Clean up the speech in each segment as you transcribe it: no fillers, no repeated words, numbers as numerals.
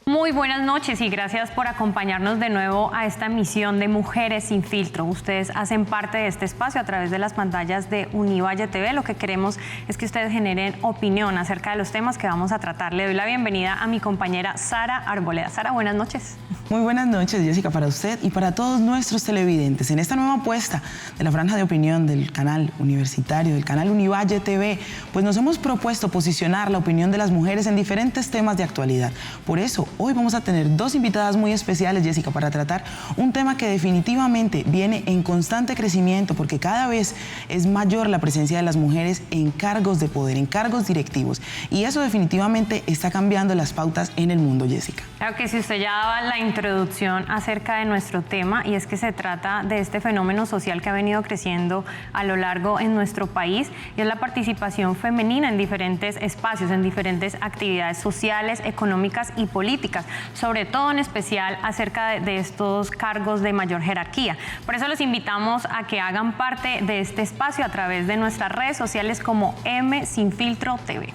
Muy buenas noches y gracias por acompañarnos de nuevo a esta emisión de Mujeres sin Filtro. Ustedes hacen parte de este espacio a través de las pantallas de Univalle TV. Lo que queremos es que ustedes generen opinión acerca de los temas que vamos a tratar. Le doy la bienvenida a mi compañera Sara Arboleda. Sara, buenas noches. Muy buenas noches, Jessica, para usted y para todos nuestros televidentes. En esta nueva apuesta de la franja de opinión del canal universitario, del canal Univalle TV, pues nos hemos propuesto posicionar la opinión de las mujeres en diferentes temas de actualidad. Por eso, hoy vamos a tener dos invitadas muy especiales, Jessica, para tratar un tema que definitivamente viene en constante crecimiento porque cada vez es mayor la presencia de las mujeres en cargos de poder, en cargos directivos. Y eso definitivamente está cambiando las pautas en el mundo, Jessica. Claro que si usted ya daba la introducción acerca de nuestro tema, y es que se trata de este fenómeno social que ha venido creciendo a lo largo en nuestro país, y es la participación femenina en diferentes espacios, en diferentes actividades sociales, económicas y políticas, sobre todo en especial acerca de estos cargos de mayor jerarquía. Por eso los invitamos a que hagan parte de este espacio a través de nuestras redes sociales como M Sin Filtro TV.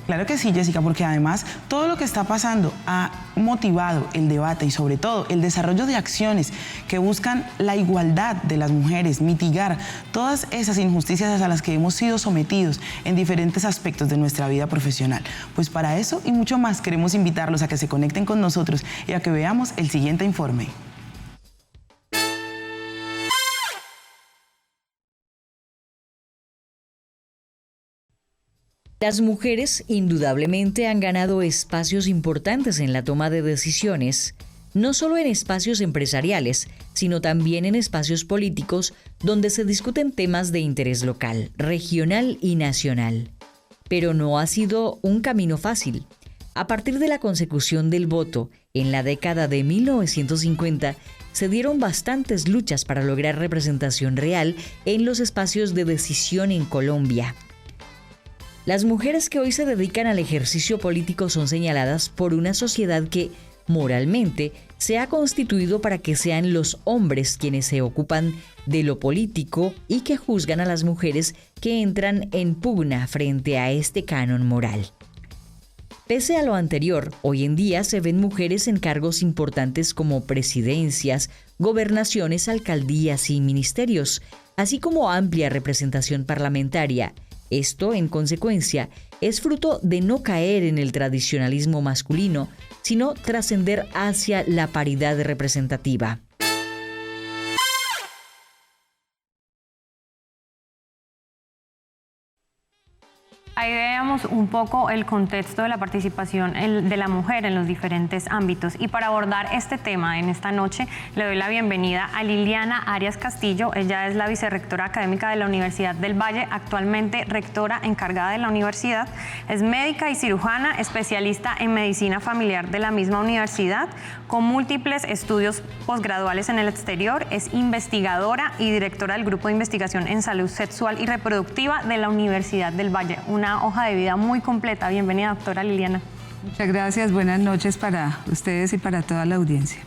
Claro que sí, Jessica, porque además todo lo que está pasando ha motivado el debate y sobre todo el desarrollo de acciones que buscan la igualdad de las mujeres, mitigar todas esas injusticias a las que hemos sido sometidos en diferentes aspectos de nuestra vida profesional. Pues para eso y mucho más queremos invitarlos a que se conecten con nosotros y a que veamos el siguiente informe. Las mujeres indudablemente han ganado espacios importantes en la toma de decisiones, no solo en espacios empresariales, sino también en espacios políticos donde se discuten temas de interés local, regional y nacional. Pero no ha sido un camino fácil. A partir de la consecución del voto en la década de 1950, se dieron bastantes luchas para lograr representación real en los espacios de decisión en Colombia. Las mujeres que hoy se dedican al ejercicio político son señaladas por una sociedad que, moralmente, se ha constituido para que sean los hombres quienes se ocupan de lo político y que juzgan a las mujeres que entran en pugna frente a este canon moral. Pese a lo anterior, hoy en día se ven mujeres en cargos importantes como presidencias, gobernaciones, alcaldías y ministerios, así como amplia representación parlamentaria. Esto, en consecuencia, es fruto de no caer en el tradicionalismo masculino, sino trascender hacia la paridad representativa. Ahí veamos un poco el contexto de la participación de la mujer en los diferentes ámbitos. Y para abordar este tema en esta noche, le doy la bienvenida a Liliana Arias Castillo. Ella es la vicerrectora académica de la Universidad del Valle, actualmente rectora encargada de la universidad. Es médica y cirujana, especialista en medicina familiar de la misma universidad, con múltiples estudios posgraduales en el exterior. Es investigadora y directora del Grupo de Investigación en Salud Sexual y Reproductiva de la Universidad del Valle. Una hoja de vida muy completa. Bienvenida, doctora Liliana. Muchas gracias, buenas noches para ustedes y para toda la audiencia.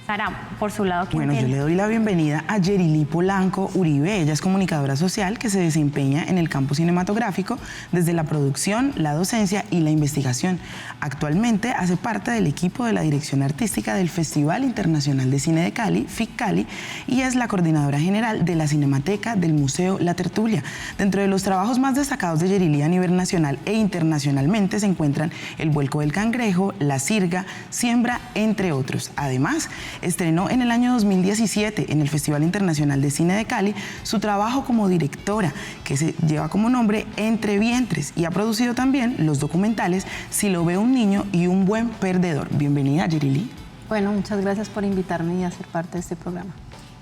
Sara, por su lado, ¿quién Bueno, tiene? yo le doy la bienvenida a Yerili Polanco Uribe. Ella es comunicadora social que se desempeña en el campo cinematográfico desde la producción, la docencia y la investigación. Actualmente hace parte del equipo de la dirección artística del Festival Internacional de Cine de Cali, FIC Cali, y es la coordinadora general de la Cinemateca del Museo La Tertulia. Dentro de los trabajos más destacados de Yerili a nivel nacional e internacionalmente se encuentran El Vuelco del Cangrejo, La Sirga, Siembra, entre otros. Además, estrenó en el año 2017 en el Festival Internacional de Cine de Cali su trabajo como directora, que se lleva como nombre Entre Vientres, y ha producido también los documentales Si lo ve un niño y Un buen perdedor. Bienvenida, Yerili. Bueno, muchas gracias por invitarme y a ser parte de este programa.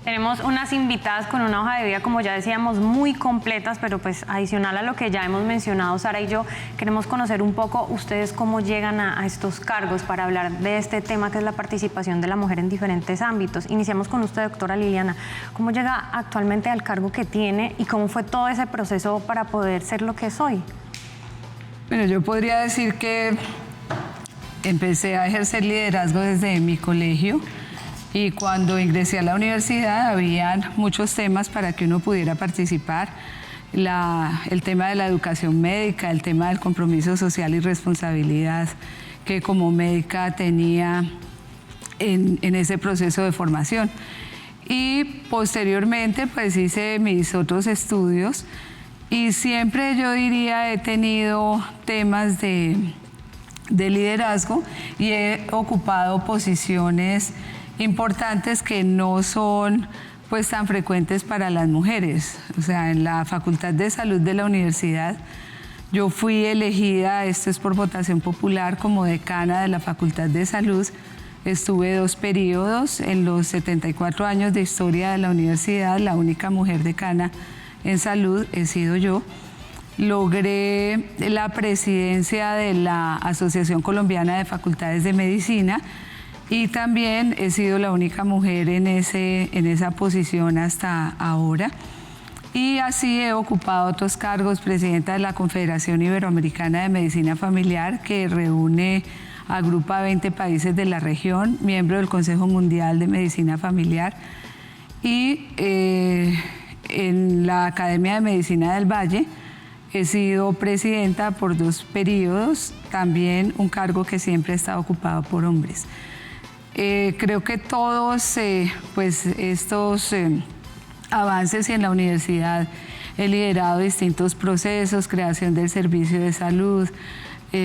Tenemos unas invitadas con una hoja de vida, como ya decíamos, muy completas, pero pues adicional a lo que ya hemos mencionado, Sara y yo, queremos conocer un poco ustedes cómo llegan a estos cargos para hablar de este tema que es la participación de la mujer en diferentes ámbitos. Iniciamos con usted, doctora Liliana. ¿Cómo llega actualmente al cargo que tiene y cómo fue todo ese proceso para poder ser lo que es hoy? Bueno, yo podría decir que empecé a ejercer liderazgo desde mi colegio. Y cuando ingresé a la universidad habían muchos temas para que uno pudiera participar. El tema de la educación médica, el tema del compromiso social y responsabilidad que como médica tenía en ese proceso de formación. Y posteriormente pues hice mis otros estudios y siempre yo diría he tenido temas de liderazgo y he ocupado posiciones importantes que no son pues tan frecuentes para las mujeres. O sea, en la Facultad de Salud de la universidad yo fui elegida, esto es por votación popular, como decana de la Facultad de Salud. Estuve 2 periodos, en los 74 años de historia de la universidad, la única mujer decana en salud he sido yo. Logré la presidencia de la Asociación Colombiana de Facultades de Medicina y también he sido la única mujer en esa posición hasta ahora. Y así he ocupado otros cargos, presidenta de la Confederación Iberoamericana de Medicina Familiar, que reúne, agrupa 20 países de la región, miembro del Consejo Mundial de Medicina Familiar, y en la Academia de Medicina del Valle he sido presidenta por 2 periodos, también un cargo que siempre está ocupado por hombres. Creo que todos pues estos avances en la universidad he liderado distintos procesos, creación del servicio de salud,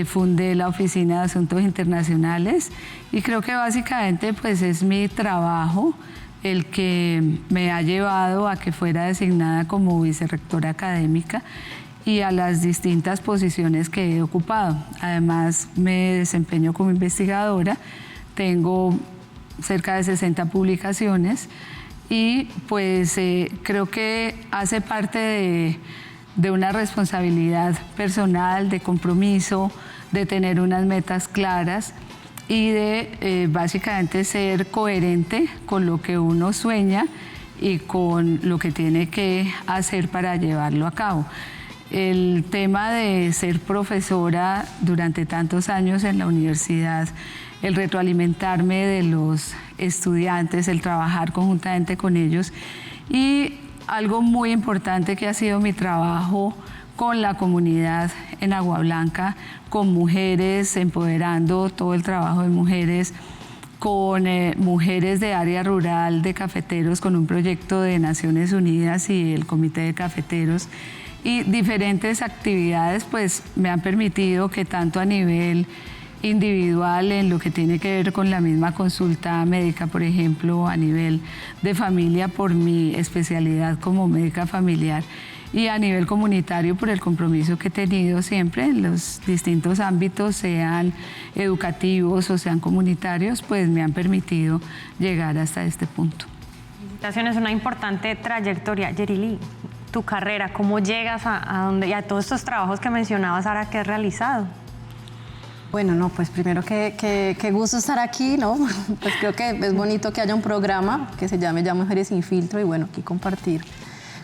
fundé la Oficina de Asuntos Internacionales y creo que básicamente pues es mi trabajo el que me ha llevado a que fuera designada como vicerrectora académica y a las distintas posiciones que he ocupado. Además me desempeño como investigadora, tengo cerca de 60 publicaciones y pues creo que hace parte de una responsabilidad personal, de compromiso, de tener unas metas claras y de básicamente ser coherente con lo que uno sueña y con lo que tiene que hacer para llevarlo a cabo. El tema de ser profesora durante tantos años en la universidad, el retroalimentarme de los estudiantes, el trabajar conjuntamente con ellos y algo muy importante que ha sido mi trabajo con la comunidad en Agua Blanca, con mujeres, empoderando todo el trabajo de mujeres, con mujeres de área rural, de cafeteros, con un proyecto de Naciones Unidas y el Comité de Cafeteros y diferentes actividades pues me han permitido que tanto a nivel individual en lo que tiene que ver con la misma consulta médica, por ejemplo, a nivel de familia por mi especialidad como médica familiar y a nivel comunitario por el compromiso que he tenido siempre en los distintos ámbitos, sean educativos o sean comunitarios, pues me han permitido llegar hasta este punto. Felicitaciones, una importante trayectoria. Yerili, tu carrera, ¿cómo llegas a donde, y a todos estos trabajos que mencionabas ahora que has realizado? Bueno, no, pues primero qué gusto estar aquí, ¿no? Pues creo que es bonito que haya un programa que se llame Ya Mujeres Sin Filtro y bueno, aquí compartir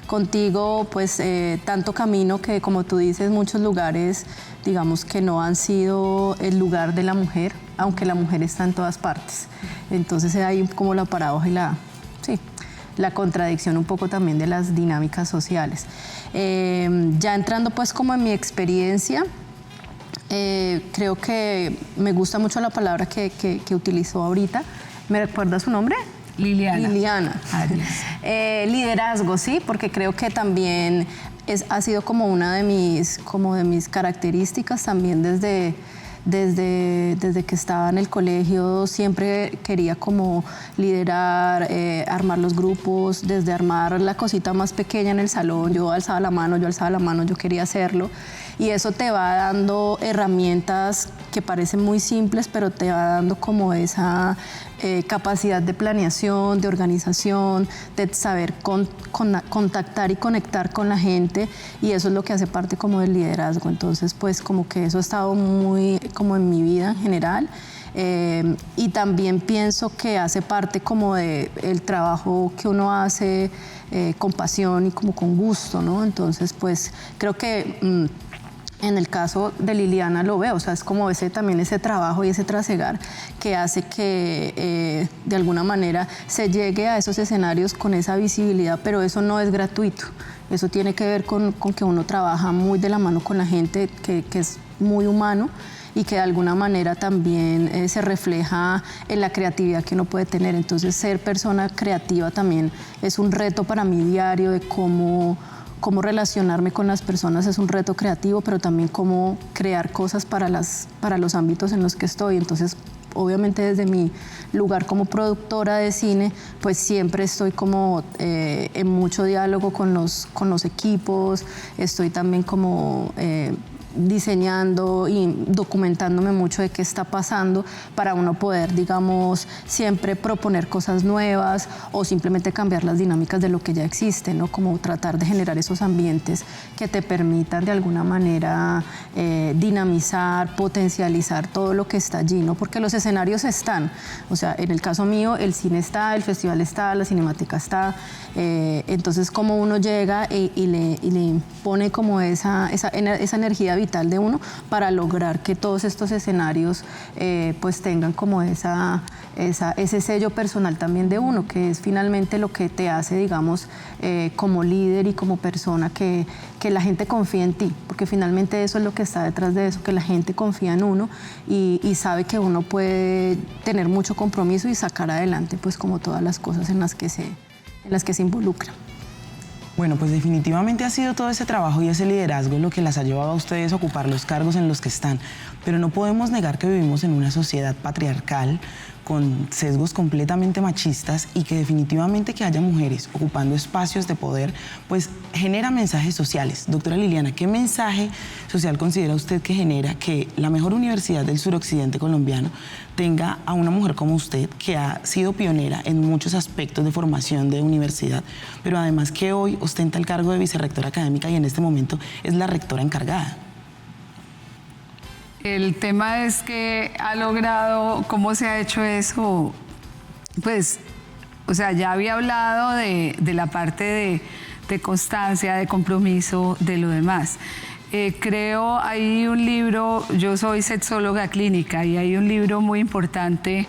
contigo pues tanto camino que como tú dices, muchos lugares digamos que no han sido el lugar de la mujer, aunque la mujer está en todas partes. Entonces hay como la paradoja y la contradicción un poco también de las dinámicas sociales. Ya entrando pues como en mi experiencia, creo que me gusta mucho la palabra que utilizó ahorita. ¿Me recuerda su nombre? Liliana. Liderazgo, sí, porque creo que también ha sido como una de mis características también desde que estaba en el colegio. Siempre quería como liderar, armar los grupos, desde armar la cosita más pequeña en el salón, yo alzaba la mano, yo quería hacerlo. Y eso te va dando herramientas que parecen muy simples, pero te va dando como esa capacidad de planeación, de organización, de saber contactar y conectar con la gente, y eso es lo que hace parte como del liderazgo. Entonces, pues como que eso ha estado muy como en mi vida en general. Y también pienso que hace parte como del trabajo que uno hace con pasión y como con gusto, ¿no? Entonces, pues creo que en el caso de Liliana lo veo, o sea, es como también ese trabajo y ese trasegar que hace que de alguna manera se llegue a esos escenarios con esa visibilidad, pero eso no es gratuito. Eso tiene que ver con que uno trabaja muy de la mano con la gente, que es muy humano y que de alguna manera también se refleja en la creatividad que uno puede tener. Entonces, ser persona creativa también es un reto para mí diario de cómo relacionarme con las personas, es un reto creativo, pero también cómo crear cosas para los ámbitos en los que estoy. Entonces, obviamente desde mi lugar como productora de cine, pues siempre estoy como en mucho diálogo con los equipos, estoy también como diseñando y documentándome mucho de qué está pasando para uno poder, digamos, siempre proponer cosas nuevas o simplemente cambiar las dinámicas de lo que ya existe, ¿no? Como tratar de generar esos ambientes que te permitan de alguna manera dinamizar, potencializar todo lo que está allí, ¿no? Porque los escenarios están, o sea, en el caso mío el cine está, el festival está, la cinemática está, entonces como uno llega y le pone como esa energía vital de uno para lograr que todos estos escenarios pues tengan como ese sello personal también de uno, que es finalmente lo que te hace, digamos, como líder y como persona, que la gente confía en ti, porque finalmente eso es lo que está detrás de eso, que la gente confía en uno y sabe que uno puede tener mucho compromiso y sacar adelante pues como todas las cosas en las que se involucra. Bueno, pues definitivamente ha sido todo ese trabajo y ese liderazgo lo que las ha llevado a ustedes a ocupar los cargos en los que están. Pero no podemos negar que vivimos en una sociedad patriarcal con sesgos completamente machistas y que definitivamente que haya mujeres ocupando espacios de poder, pues genera mensajes sociales. Doctora Liliana, ¿qué mensaje social considera usted que genera que la mejor universidad del suroccidente colombiano tenga a una mujer como usted, que ha sido pionera en muchos aspectos de formación de universidad, pero además que hoy ostenta el cargo de vicerrectora académica y en este momento es la rectora encargada? El tema es que ha logrado, ¿cómo se ha hecho eso? Pues, o sea, ya había hablado de la parte de constancia, de compromiso, de lo demás. Creo, hay un libro, yo soy sexóloga clínica, y hay un libro muy importante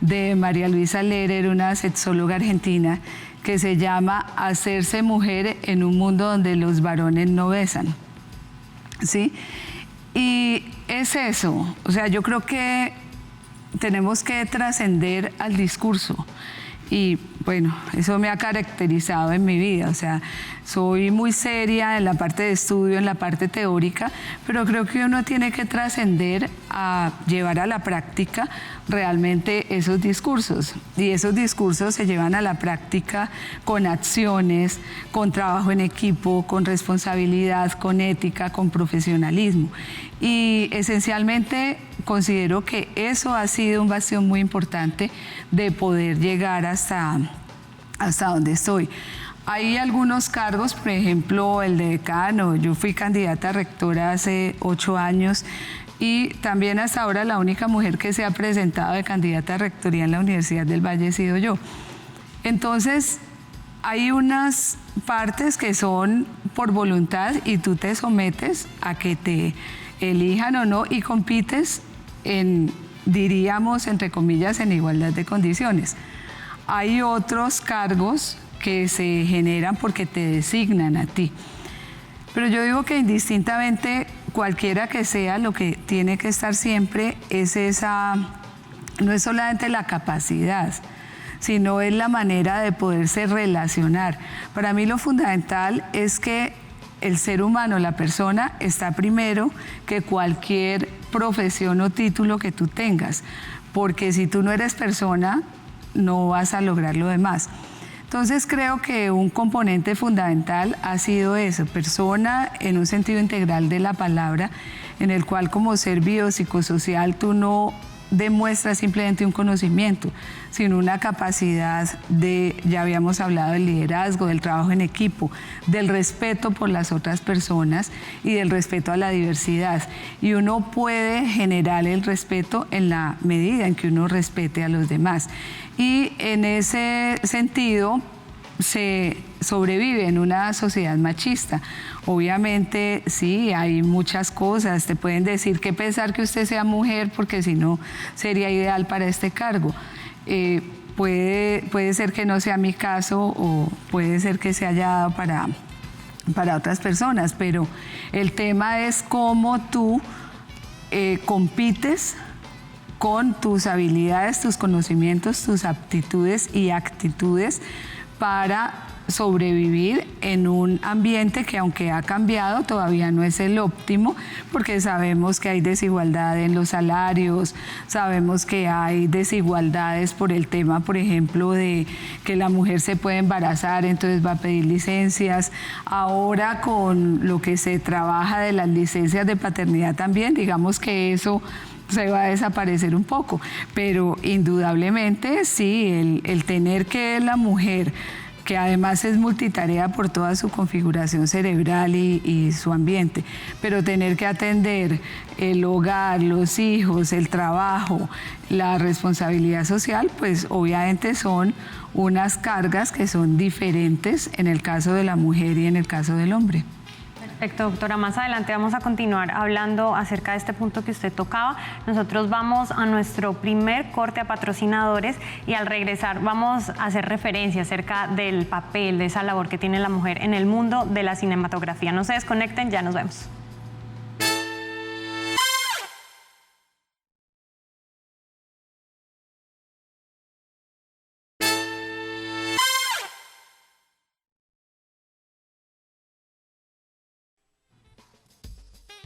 de María Luisa Lerer, una sexóloga argentina, que se llama Hacerse mujer en un mundo donde los varones no besan, ¿sí? Y es eso, o sea, yo creo que tenemos que trascender al discurso y bueno, eso me ha caracterizado en mi vida, o sea, soy muy seria en la parte de estudio, en la parte teórica, pero creo que uno tiene que trascender a llevar a la práctica realmente esos discursos, y esos discursos se llevan a la práctica con acciones, con trabajo en equipo, con responsabilidad, con ética, con profesionalismo, y esencialmente considero que eso ha sido un bastión muy importante de poder llegar hasta donde estoy. Hay algunos cargos, por ejemplo, el de decano. Yo fui candidata a rectora hace 8 años y también hasta ahora la única mujer que se ha presentado de candidata a rectoría en la Universidad del Valle he sido yo. Entonces, hay unas partes que son por voluntad y tú te sometes a que te elijan o no y compites diríamos, entre comillas, en igualdad de condiciones. Hay otros cargos que se generan porque te designan a ti. Pero yo digo que indistintamente, cualquiera que sea, lo que tiene que estar siempre es no es solamente la capacidad, sino es la manera de poderse relacionar. Para mí lo fundamental es que el ser humano, la persona, está primero que cualquier profesión o título que tú tengas, porque si tú no eres persona, no vas a lograr lo demás. Entonces creo que un componente fundamental ha sido eso, persona en un sentido integral de la palabra, en el cual como ser biopsicosocial tú no demuestras simplemente un conocimiento, sino una capacidad ya habíamos hablado del liderazgo, del trabajo en equipo, del respeto por las otras personas y del respeto a la diversidad. Y uno puede generar el respeto en la medida en que uno respete a los demás. Y en ese sentido se sobrevive en una sociedad machista. Obviamente, sí, hay muchas cosas. Te pueden decir que pesar que usted sea mujer, porque si no sería ideal para este cargo. Puede ser que no sea mi caso o puede ser que se haya dado para otras personas, pero el tema es cómo tú compites con tus habilidades, tus conocimientos, tus aptitudes y actitudes para sobrevivir en un ambiente que, aunque ha cambiado, todavía no es el óptimo, porque sabemos que hay desigualdad en los salarios, sabemos que hay desigualdades por el tema, por ejemplo, de que la mujer se puede embarazar, entonces va a pedir licencias. Ahora, con lo que se trabaja de las licencias de paternidad también, digamos que eso se va a desaparecer un poco, pero indudablemente sí, el tener que la mujer, que además es multitarea por toda su configuración cerebral y su ambiente, pero tener que atender el hogar, los hijos, el trabajo, la responsabilidad social, pues obviamente son unas cargas que son diferentes en el caso de la mujer y en el caso del hombre. Perfecto, doctora. Más adelante vamos a continuar hablando acerca de este punto que usted tocaba. Nosotros vamos a nuestro primer corte a patrocinadores y al regresar vamos a hacer referencia acerca del papel, de esa labor que tiene la mujer en el mundo de la cinematografía. No se desconecten, ya nos vemos.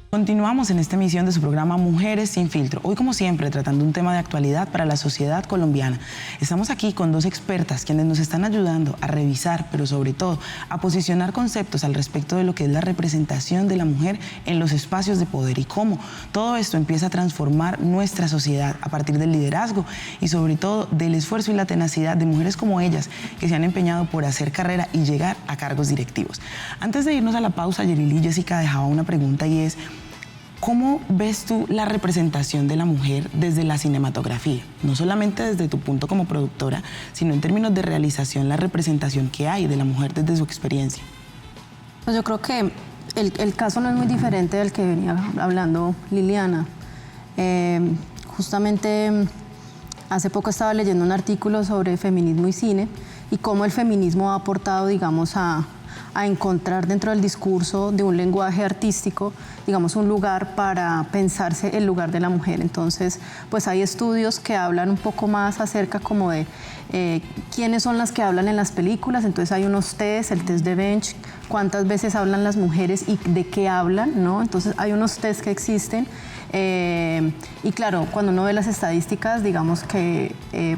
Continuamos en esta emisión de su programa Mujeres sin Filtro. Hoy, como siempre, tratando un tema de actualidad para la sociedad colombiana. Estamos aquí con dos expertas quienes nos están ayudando a revisar, pero sobre todo a posicionar conceptos al respecto de lo que es la representación de la mujer en los espacios de poder y cómo todo esto empieza a transformar nuestra sociedad a partir del liderazgo y sobre todo del esfuerzo y la tenacidad de mujeres como ellas que se han empeñado por hacer carrera y llegar a cargos directivos. Antes de irnos a la pausa, Yerili y Jessica dejaba una pregunta y es: ¿cómo ves tú la representación de la mujer desde la cinematografía? No solamente desde tu punto como productora, sino en términos de realización, la representación que hay de la mujer desde su experiencia. Pues yo creo que el caso no es muy diferente del que venía hablando Liliana. Justamente hace poco estaba leyendo un artículo sobre feminismo y cine y cómo el feminismo ha aportado, digamos, a encontrar dentro del discurso de un lenguaje artístico, digamos, un lugar para pensarse el lugar de la mujer. Entonces, pues hay estudios que hablan un poco más acerca como de quiénes son las que hablan en las películas. Entonces hay unos test, el test de Bench, cuántas veces hablan las mujeres y de qué hablan, ¿no? Entonces hay unos test que existen. Y claro, cuando uno ve las estadísticas, digamos que,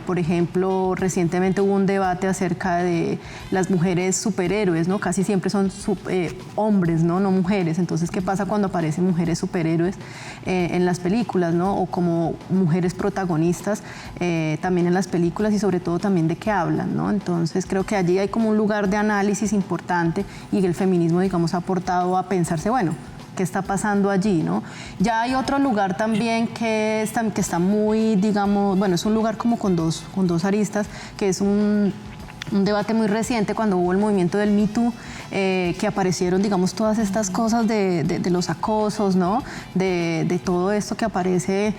por ejemplo, recientemente hubo un debate acerca de las mujeres superhéroes, ¿no? Casi siempre son hombres, ¿no? No mujeres. Entonces, ¿qué pasa cuando aparecen mujeres superhéroes en las películas, ¿no? O como mujeres protagonistas también en las películas y sobre todo también de qué hablan, ¿no? Entonces, creo que allí hay como un lugar de análisis importante y el feminismo, digamos, ha aportado a pensarse, bueno, ¿qué está pasando allí, no? Ya hay otro lugar también que está muy, digamos, bueno, es un lugar como con dos aristas, que es un debate muy reciente cuando hubo el movimiento del Me Too, que aparecieron, digamos, todas estas cosas de los acosos, ¿no? De todo esto que aparece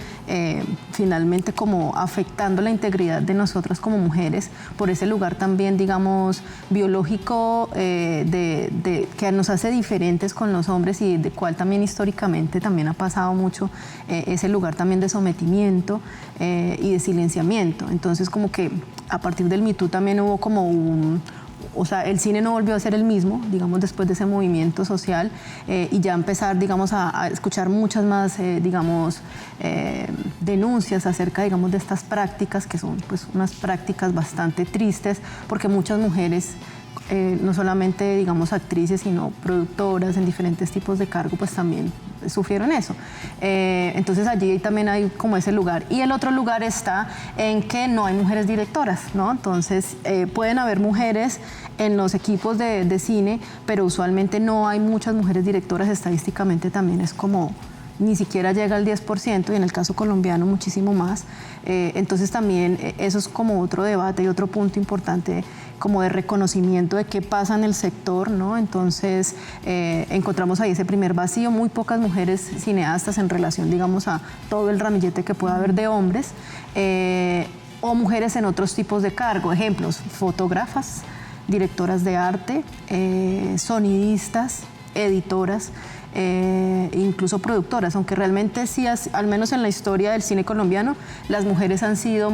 finalmente como afectando la integridad de nosotras como mujeres, por ese lugar también, digamos, biológico que nos hace diferentes con los hombres y de cual también históricamente también ha pasado mucho ese lugar también de sometimiento y de silenciamiento. Entonces, como que a partir del Me Too también hubo como o sea, el cine no volvió a ser el mismo, digamos, después de ese movimiento social y ya empezar, digamos, a escuchar muchas más, digamos, denuncias acerca, digamos, de estas prácticas que son, pues, unas prácticas bastante tristes porque muchas mujeres, no solamente, digamos, actrices, sino productoras en diferentes tipos de cargo, pues también sufrieron eso. Entonces allí también hay como ese lugar. Y el otro lugar está en que no hay mujeres directoras, ¿no? Entonces pueden haber mujeres en los equipos de cine, pero usualmente no hay muchas mujeres directoras. Estadísticamente también es como ni siquiera llega al 10% y en el caso colombiano muchísimo más. Entonces también eso es como otro debate y otro punto importante como de reconocimiento de qué pasa en el sector, ¿no? Entonces encontramos ahí ese primer vacío, muy pocas mujeres cineastas en relación, digamos, a todo el ramillete que pueda haber de hombres, o mujeres en otros tipos de cargo, ejemplos, fotógrafas, directoras de arte, sonidistas, editoras. incluso productoras, aunque realmente sí, al menos en la historia del cine colombiano, las mujeres han sido,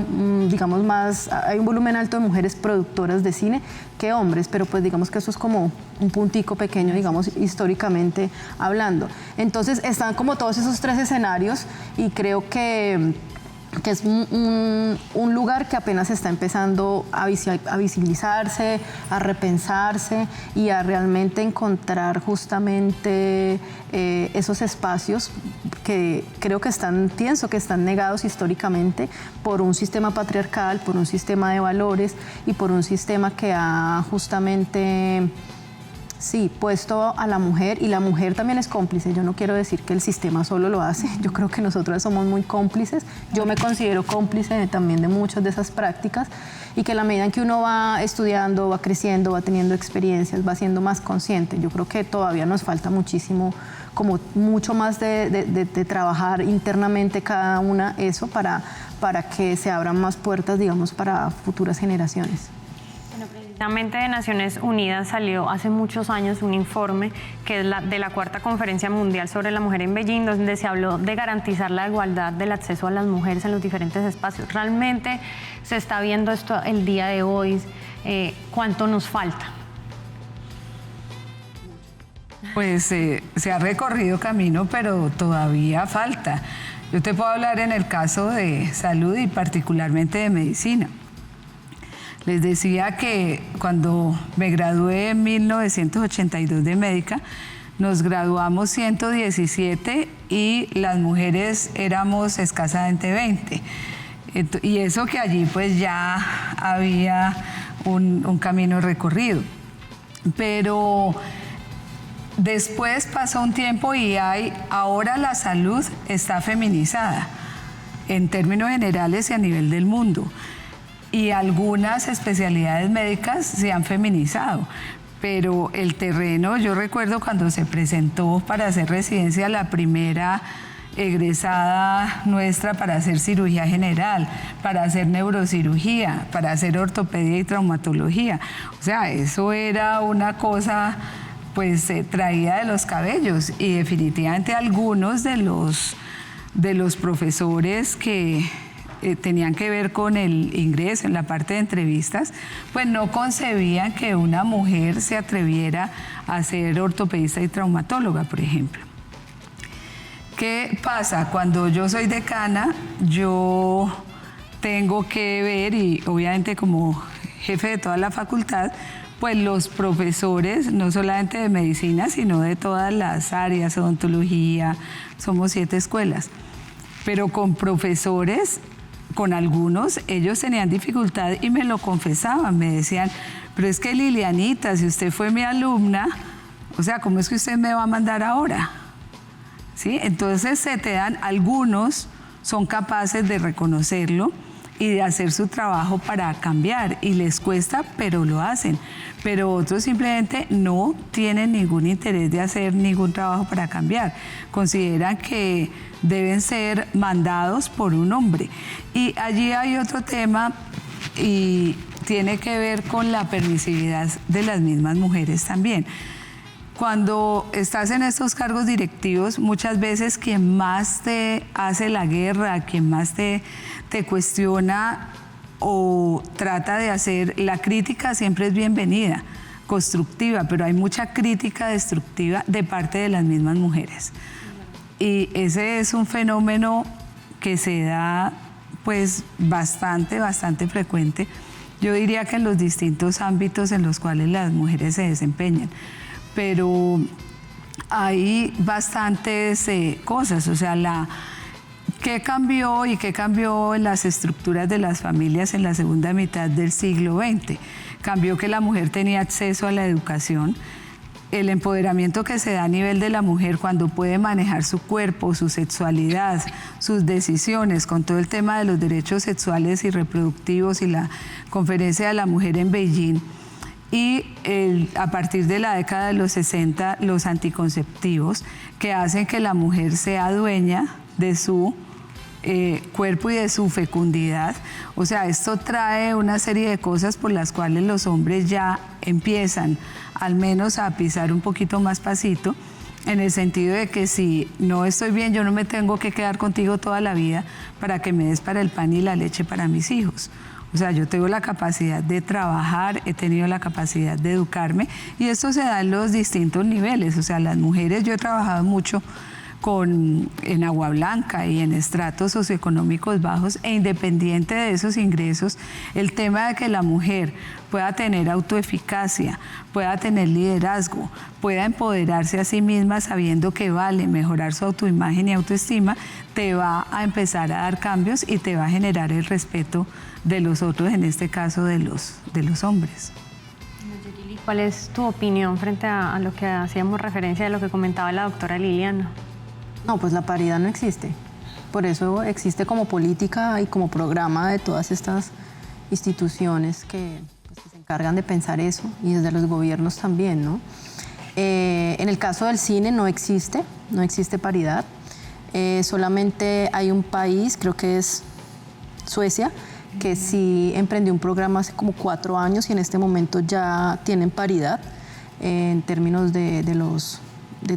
digamos, más, hay un volumen alto de mujeres productoras de cine que hombres, pero pues digamos que eso es como un puntico pequeño, digamos, históricamente hablando. Entonces están como todos esos tres escenarios y creo que es un lugar que apenas está empezando a visibilizarse, a repensarse y a realmente encontrar justamente esos espacios que creo que pienso que están negados históricamente por un sistema patriarcal, por un sistema de valores y por un sistema que ha justamente... Sí, puesto a la mujer, y la mujer también es cómplice. Yo no quiero decir que el sistema solo lo hace, yo creo que nosotras somos muy cómplices. Yo me considero cómplice también de muchas de esas prácticas y que a la medida en que uno va estudiando, va creciendo, va teniendo experiencias, va siendo más consciente. Yo creo que todavía nos falta muchísimo, como mucho más de trabajar internamente cada una eso para que se abran más puertas, digamos, para futuras generaciones. Precisamente de Naciones Unidas salió hace muchos años un informe que es de la Cuarta Conferencia Mundial sobre la Mujer en Beijing, donde se habló de garantizar la igualdad del acceso a las mujeres en los diferentes espacios. ¿Realmente se está viendo esto el día de hoy? ¿Cuánto nos falta? Pues se ha recorrido camino, pero todavía falta. Yo te puedo hablar en el caso de salud y particularmente de medicina. Les decía que cuando me gradué en 1982 de médica, nos graduamos 117 y las mujeres éramos escasamente 20. Y eso que allí pues ya había un camino recorrido. Pero después pasó un tiempo y ahora la salud está feminizada en términos generales y a nivel del mundo. Y algunas especialidades médicas se han feminizado, pero el terreno, yo recuerdo cuando se presentó para hacer residencia la primera egresada nuestra para hacer cirugía general, para hacer neurocirugía, para hacer ortopedia y traumatología. O sea, eso era una cosa pues traída de los cabellos, y definitivamente algunos de los profesores que tenían que ver con el ingreso en la parte de entrevistas, pues no concebían que una mujer se atreviera a ser ortopedista y traumatóloga, por ejemplo. ¿Qué pasa? Cuando yo soy decana, yo tengo que ver, y obviamente como jefe de toda la facultad, pues los profesores, no solamente de medicina, sino de todas las áreas, odontología, somos 7 escuelas, pero con profesores, con algunos, ellos tenían dificultad y me lo confesaban, me decían, pero es que Lilianita, si usted fue mi alumna, o sea, ¿cómo es que usted me va a mandar ahora? ¿Sí? Entonces se te dan, algunos son capaces de reconocerlo y de hacer su trabajo para cambiar, y les cuesta, pero lo hacen. Pero otros simplemente no tienen ningún interés de hacer ningún trabajo para cambiar. Consideran que deben ser mandados por un hombre. Y allí hay otro tema y tiene que ver con la permisividad de las mismas mujeres también. Cuando estás en estos cargos directivos, muchas veces quien más te hace la guerra, quien más te cuestiona o trata de hacer, la crítica siempre es bienvenida, constructiva, pero hay mucha crítica destructiva de parte de las mismas mujeres. Y ese es un fenómeno que se da pues bastante frecuente. Yo diría que en los distintos ámbitos en los cuales las mujeres se desempeñan. Pero hay bastantes cosas, o sea, ¿qué cambió y qué cambió en las estructuras de las familias en la segunda mitad del siglo XX? Cambió que la mujer tenía acceso a la educación, el empoderamiento que se da a nivel de la mujer cuando puede manejar su cuerpo, su sexualidad, sus decisiones, con todo el tema de los derechos sexuales y reproductivos y la Conferencia de la Mujer en Beijing. Y a partir de la década de los 60, los anticonceptivos, que hacen que la mujer sea dueña de su cuerpo y de su fecundidad. O sea, esto trae una serie de cosas por las cuales los hombres ya empiezan al menos a pisar un poquito más pasito, en el sentido de que si no estoy bien, yo no me tengo que quedar contigo toda la vida para que me des para el pan y la leche para mis hijos. O sea, yo tengo la capacidad de trabajar, he tenido la capacidad de educarme y esto se da en los distintos niveles. O sea, las mujeres, yo he trabajado mucho en Agua Blanca y en estratos socioeconómicos bajos e independiente de esos ingresos, el tema de que la mujer pueda tener autoeficacia, pueda tener liderazgo, pueda empoderarse a sí misma sabiendo que vale, mejorar su autoimagen y autoestima, te va a empezar a dar cambios y te va a generar el respeto de los otros, en este caso de los hombres. ¿Cuál es tu opinión frente a lo que hacíamos referencia de lo que comentaba la doctora Liliana? No, pues la paridad no existe. Por eso existe como política y como programa de todas estas instituciones que se encargan de pensar eso y desde los gobiernos también, ¿no? En el caso del cine no existe paridad. Solamente hay un país, creo que es Suecia, que sí emprendió un programa hace como 4 años y en este momento ya tienen paridad en términos de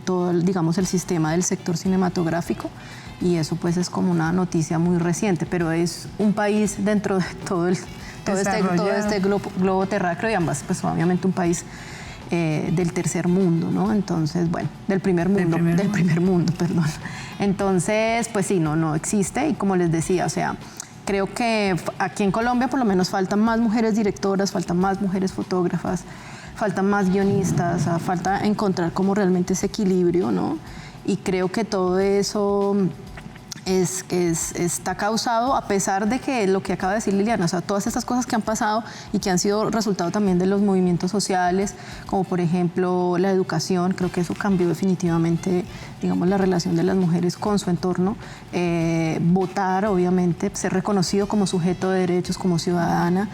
todo, digamos, el sistema del sector cinematográfico, y eso pues es como una noticia muy reciente, pero es un país dentro de todo este globo terráqueo y ambas, pues obviamente un país del tercer mundo, ¿no? Entonces, bueno, del primer mundo, perdón. Entonces, pues sí, no existe y como les decía, o sea, creo que aquí en Colombia por lo menos faltan más mujeres directoras, faltan más mujeres fotógrafas, faltan más guionistas, o sea, falta encontrar como realmente ese equilibrio, ¿no? Y creo que todo eso está causado a pesar de que lo que acaba de decir Liliana, o sea, todas estas cosas que han pasado y que han sido resultado también de los movimientos sociales, como por ejemplo la educación, creo que eso cambió definitivamente, digamos, la relación de las mujeres con su entorno, votar, obviamente, ser reconocido como sujeto de derechos, como ciudadana,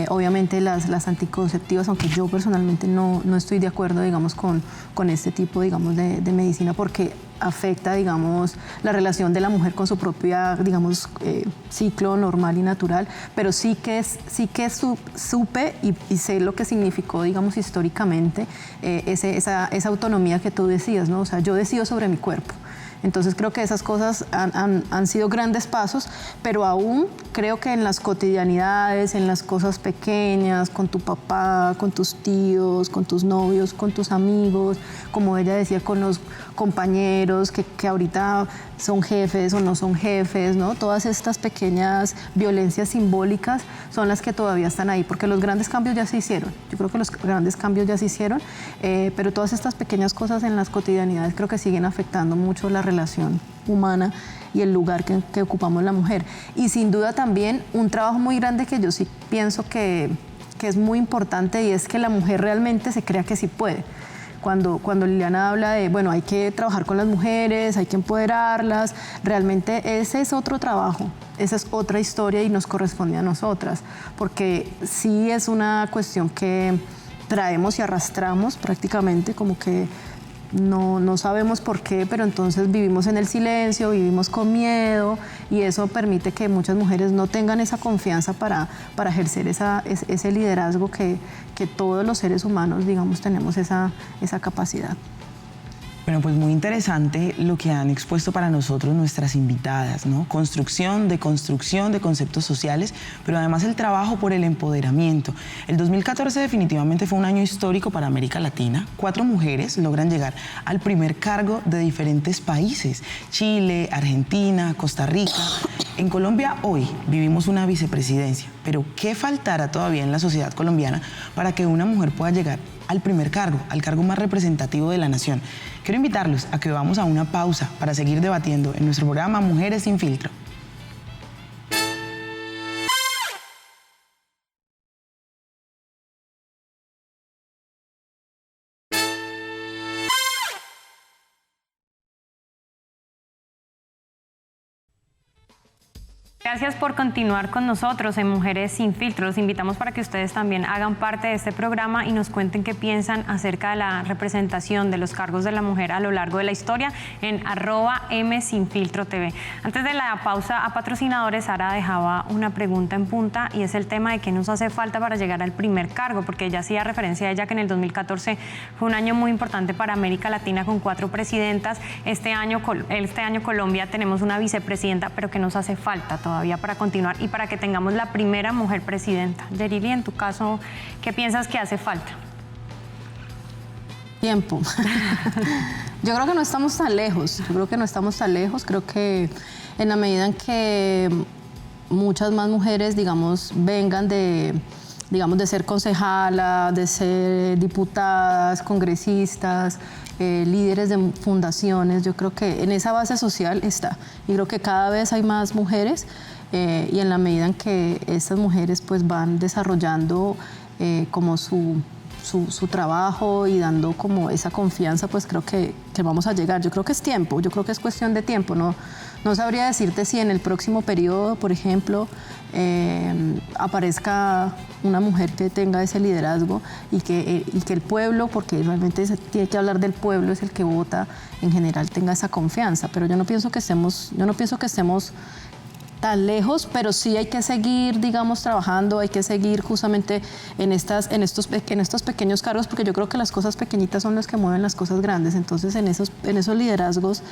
obviamente las anticonceptivas, aunque yo personalmente no estoy de acuerdo, digamos, con este tipo, digamos, de medicina, porque afecta, digamos, la relación de la mujer con su propia, digamos, ciclo normal y natural, pero sí que supe y sé lo que significó, digamos, históricamente esa autonomía que tú decías, ¿no? O sea, yo decido sobre mi cuerpo. Entonces creo que esas cosas han sido grandes pasos, pero aún creo que en las cotidianidades, en las cosas pequeñas, con tu papá, con tus tíos, con tus novios, con tus amigos, como ella decía, con los compañeros que ahorita son jefes o no son jefes, ¿no? Todas estas pequeñas violencias simbólicas son las que todavía están ahí, porque los grandes cambios ya se hicieron. Yo creo que los grandes cambios ya se hicieron, pero todas estas pequeñas cosas en las cotidianidades creo que siguen afectando mucho la relación humana y el lugar que ocupamos la mujer. Y sin duda también un trabajo muy grande que yo sí pienso que es muy importante, y es que la mujer realmente se crea que sí puede. Cuando Liliana habla de, bueno, hay que trabajar con las mujeres, hay que empoderarlas, realmente ese es otro trabajo, esa es otra historia y nos corresponde a nosotras, porque sí es una cuestión que traemos y arrastramos prácticamente, como que no sabemos por qué, pero entonces vivimos en el silencio, vivimos con miedo, y eso permite que muchas mujeres no tengan esa confianza para ejercer ese liderazgo que todos los seres humanos, digamos, tenemos esa capacidad. Bueno, pues muy interesante lo que han expuesto para nosotros nuestras invitadas, ¿no? Construcción de conceptos sociales, pero además el trabajo por el empoderamiento. El 2014 definitivamente fue un año histórico para América Latina. 4 mujeres logran llegar al primer cargo de diferentes países: Chile, Argentina, Costa Rica. En Colombia hoy vivimos una vicepresidencia, pero ¿qué faltará todavía en la sociedad colombiana para que una mujer pueda llegar al primer cargo, al cargo más representativo de la nación? Quiero invitarlos a que vamos a una pausa para seguir debatiendo en nuestro programa Mujeres sin Filtro. Gracias por continuar con nosotros en Mujeres Sin Filtro. Los invitamos para que ustedes también hagan parte de este programa y nos cuenten qué piensan acerca de la representación de los cargos de la mujer a lo largo de la historia en @msinfiltrotv. Antes de la pausa a patrocinadores, Sara dejaba una pregunta en punta y es el tema de qué nos hace falta para llegar al primer cargo, porque ella hacía referencia a ella que en el 2014 fue un año muy importante para América Latina con 4 presidentas. Este año Colombia tenemos una vicepresidenta, pero ¿qué nos hace falta todavía para continuar y para que tengamos la primera mujer presidenta? Yerili, en tu caso, ¿qué piensas que hace falta? Tiempo. Yo creo que no estamos tan lejos. Creo que en la medida en que muchas más mujeres, digamos, vengan de ser concejalas, de ser diputadas, congresistas, líderes de fundaciones, yo creo que en esa base social está. Y creo que cada vez hay más mujeres y en la medida en que estas mujeres pues van desarrollando como su trabajo y dando como esa confianza, pues creo que vamos a llegar. Yo creo que es tiempo, yo creo que es cuestión de tiempo. No sabría decirte si en el próximo periodo, por ejemplo, aparezca una mujer que tenga ese liderazgo y que el pueblo, porque realmente se tiene que hablar del pueblo, es el que vota, en general tenga esa confianza. Pero yo no pienso que estemos tan lejos, pero sí hay que seguir, digamos, trabajando, hay que seguir justamente en estos pequeños cargos, porque yo creo que las cosas pequeñitas son las que mueven las cosas grandes. Entonces, en esos liderazgos,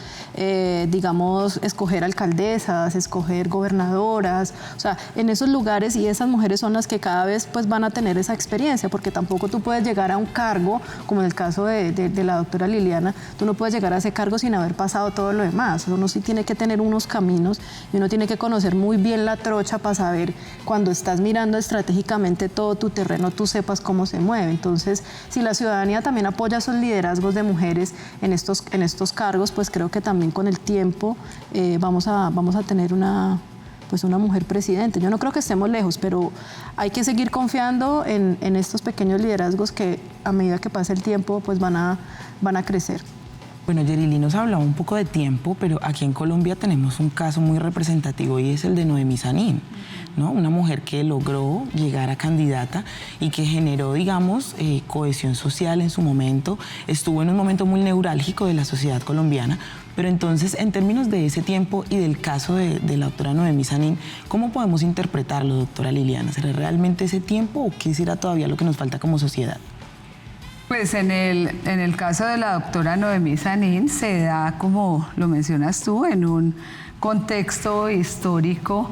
digamos, escoger alcaldesas, escoger gobernadoras, o sea, en esos lugares, y esas mujeres son las que cada vez pues van a tener esa experiencia, porque tampoco tú puedes llegar a un cargo, como en el caso de la doctora Liliana, tú no puedes llegar a ese cargo sin haber pasado todo lo demás. Uno sí tiene que tener unos caminos y uno tiene que conocer muy bien la trocha para saber cuando estás mirando estratégicamente todo tu terreno, tú sepas cómo se mueve. Entonces, si la ciudadanía también apoya esos liderazgos de mujeres en estos cargos, pues creo que también con el tiempo vamos a tener una mujer presidente. Yo no creo que estemos lejos, pero hay que seguir confiando en estos pequeños liderazgos que a medida que pasa el tiempo pues van a crecer. Bueno, Yerili nos hablaba un poco de tiempo, pero aquí en Colombia tenemos un caso muy representativo y es el de Noemí Sanín, ¿no? Una mujer que logró llegar a candidata y que generó, digamos, cohesión social en su momento. Estuvo en un momento muy neurálgico de la sociedad colombiana, pero entonces, en términos de ese tiempo y del caso de la doctora Noemí Sanín, ¿cómo podemos interpretarlo, doctora Liliana? ¿Será realmente ese tiempo o qué será todavía lo que nos falta como sociedad? Pues en el caso de la doctora Noemí Sanín se da, como lo mencionas tú, en un contexto histórico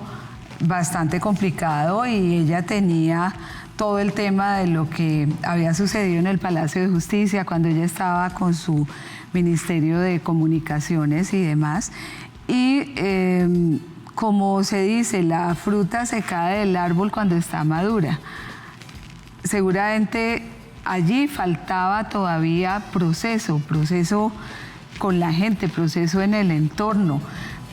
bastante complicado y ella tenía todo el tema de lo que había sucedido en el Palacio de Justicia cuando ella estaba con su Ministerio de Comunicaciones y demás. Y como se dice, la fruta se cae del árbol cuando está madura. Seguramente allí faltaba todavía proceso con la gente, proceso en el entorno,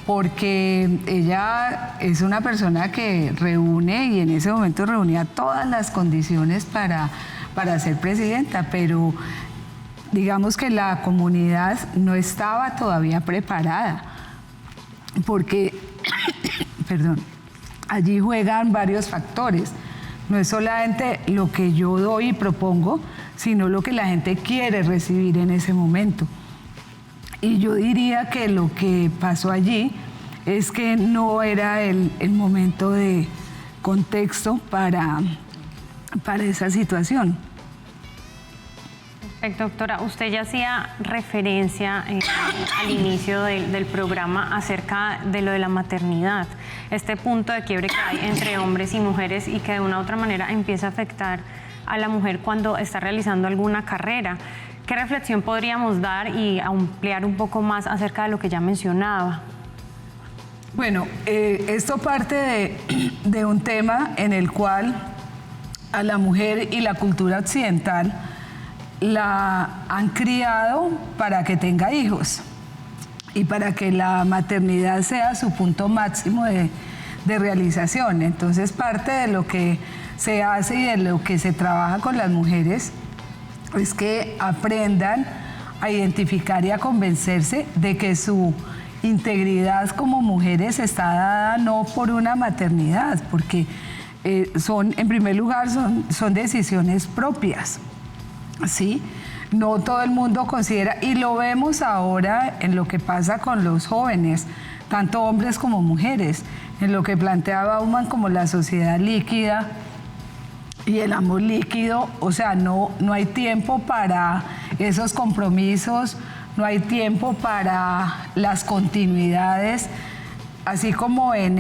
porque ella es una persona que reúne y en ese momento reunía todas las condiciones para ser presidenta, pero digamos que la comunidad no estaba todavía preparada, porque, allí juegan varios factores. No es solamente lo que yo doy y propongo, sino lo que la gente quiere recibir en ese momento. Y yo diría que lo que pasó allí es que no era el momento de contexto para esa situación. Perfecto, doctora. Usted ya hacía referencia al inicio del programa acerca de lo de la maternidad, este punto de quiebre que hay entre hombres y mujeres y que de una u otra manera empieza a afectar a la mujer cuando está realizando alguna carrera. ¿Qué reflexión podríamos dar y ampliar un poco más acerca de lo que ya mencionaba? Bueno, esto parte de un tema en el cual a la mujer y la cultura occidental la han criado para que tenga hijos y para que la maternidad sea su punto máximo de realización. Entonces, parte de lo que se hace y de lo que se trabaja con las mujeres es que aprendan a identificar y a convencerse de que su integridad como mujeres está dada no por una maternidad, porque en primer lugar, son decisiones propias, ¿sí? No todo el mundo considera, y lo vemos ahora en lo que pasa con los jóvenes, tanto hombres como mujeres, en lo que planteaba Bauman como la sociedad líquida y el amor líquido. O sea, no hay tiempo para esos compromisos, no hay tiempo para las continuidades, así como en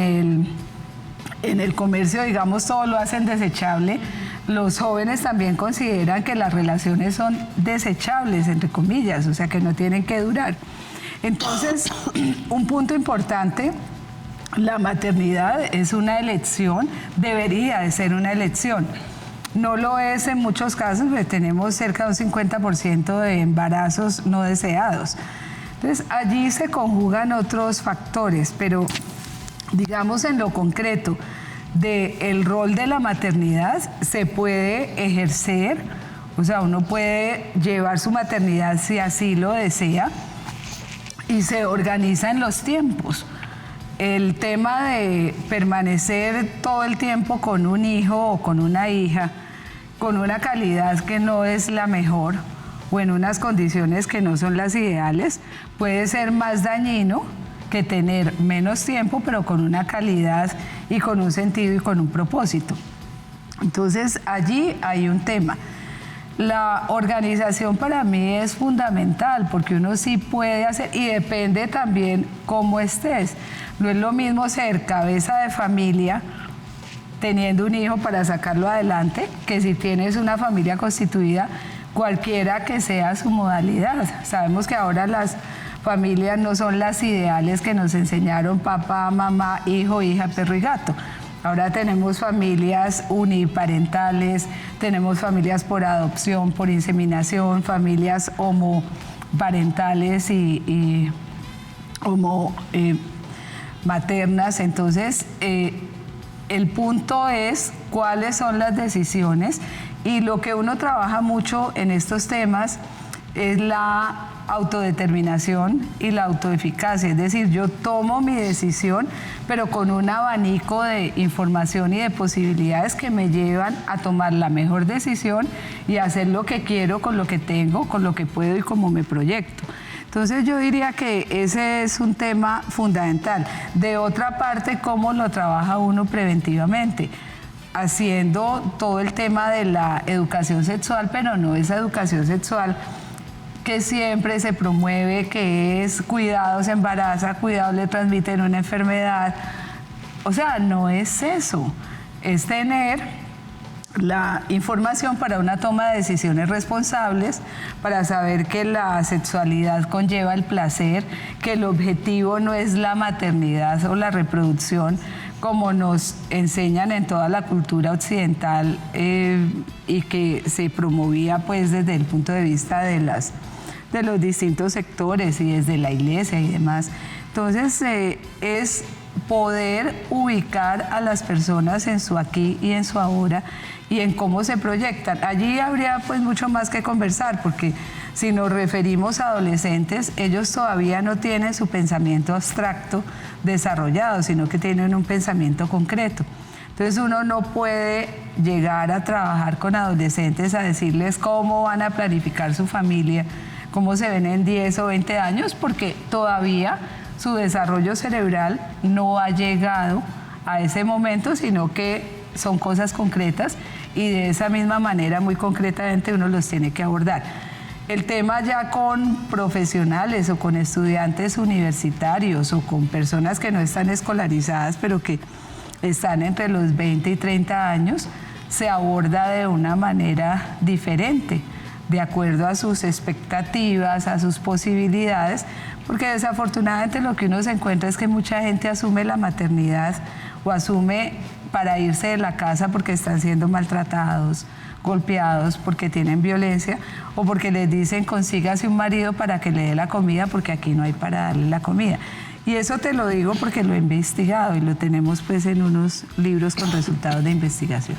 el comercio, digamos, todo lo hacen desechable. Los jóvenes también consideran que las relaciones son desechables, entre comillas, o sea, que no tienen que durar. Entonces, un punto importante, la maternidad es una elección, debería de ser una elección. No lo es en muchos casos, porque tenemos cerca de un 50% de embarazos no deseados. Entonces, allí se conjugan otros factores, pero digamos en lo concreto, del rol de la maternidad se puede ejercer, o sea, uno puede llevar su maternidad si así lo desea, y se organiza en los tiempos. El tema de permanecer todo el tiempo con un hijo o con una hija, con una calidad que no es la mejor o en unas condiciones que no son las ideales, puede ser más dañino que tener menos tiempo, pero con una calidad y con un sentido y con un propósito. Entonces, allí hay un tema. La organización para mí es fundamental, porque uno sí puede hacer, y depende también cómo estés. No es lo mismo ser cabeza de familia teniendo un hijo para sacarlo adelante, que si tienes una familia constituida, cualquiera que sea su modalidad. Sabemos que ahora las familias no son las ideales que nos enseñaron papá, mamá, hijo, hija, perro y gato. Ahora tenemos familias uniparentales, tenemos familias por adopción, por inseminación, familias homoparentales y maternas. Entonces, el punto es cuáles son las decisiones, y lo que uno trabaja mucho en estos temas es la autodeterminación y la autoeficacia. Es decir, yo tomo mi decisión, pero con un abanico de información y de posibilidades que me llevan a tomar la mejor decisión y hacer lo que quiero con lo que tengo, con lo que puedo y como me proyecto. Entonces yo diría que ese es un tema fundamental. De otra parte, ¿cómo lo trabaja uno preventivamente? Haciendo todo el tema de la educación sexual, pero no esa educación sexual que siempre se promueve, que es cuidado se embaraza, cuidado le transmiten una enfermedad. O sea, no es eso. Es tener la información para una toma de decisiones responsables, para saber que la sexualidad conlleva el placer, que el objetivo no es la maternidad o la reproducción, como nos enseñan en toda la cultura occidental, y que se promovía pues desde el punto de vista de los distintos sectores y desde la iglesia y demás. Entonces, es poder ubicar a las personas en su aquí y en su ahora y en cómo se proyectan. Allí habría pues mucho más que conversar, porque si nos referimos a adolescentes, ellos todavía no tienen su pensamiento abstracto desarrollado, sino que tienen un pensamiento concreto. Entonces uno no puede llegar a trabajar con adolescentes a decirles cómo van a planificar su familia, cómo se ven en 10 o 20 años, porque todavía su desarrollo cerebral no ha llegado a ese momento, sino que son cosas concretas, y de esa misma manera, muy concretamente, uno los tiene que abordar. El tema ya con profesionales o con estudiantes universitarios o con personas que no están escolarizadas, pero que están entre los 20 y 30 años, se aborda de una manera diferente, de acuerdo a sus expectativas, a sus posibilidades, porque desafortunadamente lo que uno se encuentra es que mucha gente asume la maternidad o asume para irse de la casa porque están siendo maltratados, golpeados, porque tienen violencia, o porque les dicen consígase un marido para que le dé la comida, porque aquí no hay para darle la comida. Y eso te lo digo porque lo he investigado y lo tenemos pues en unos libros con resultados de investigación.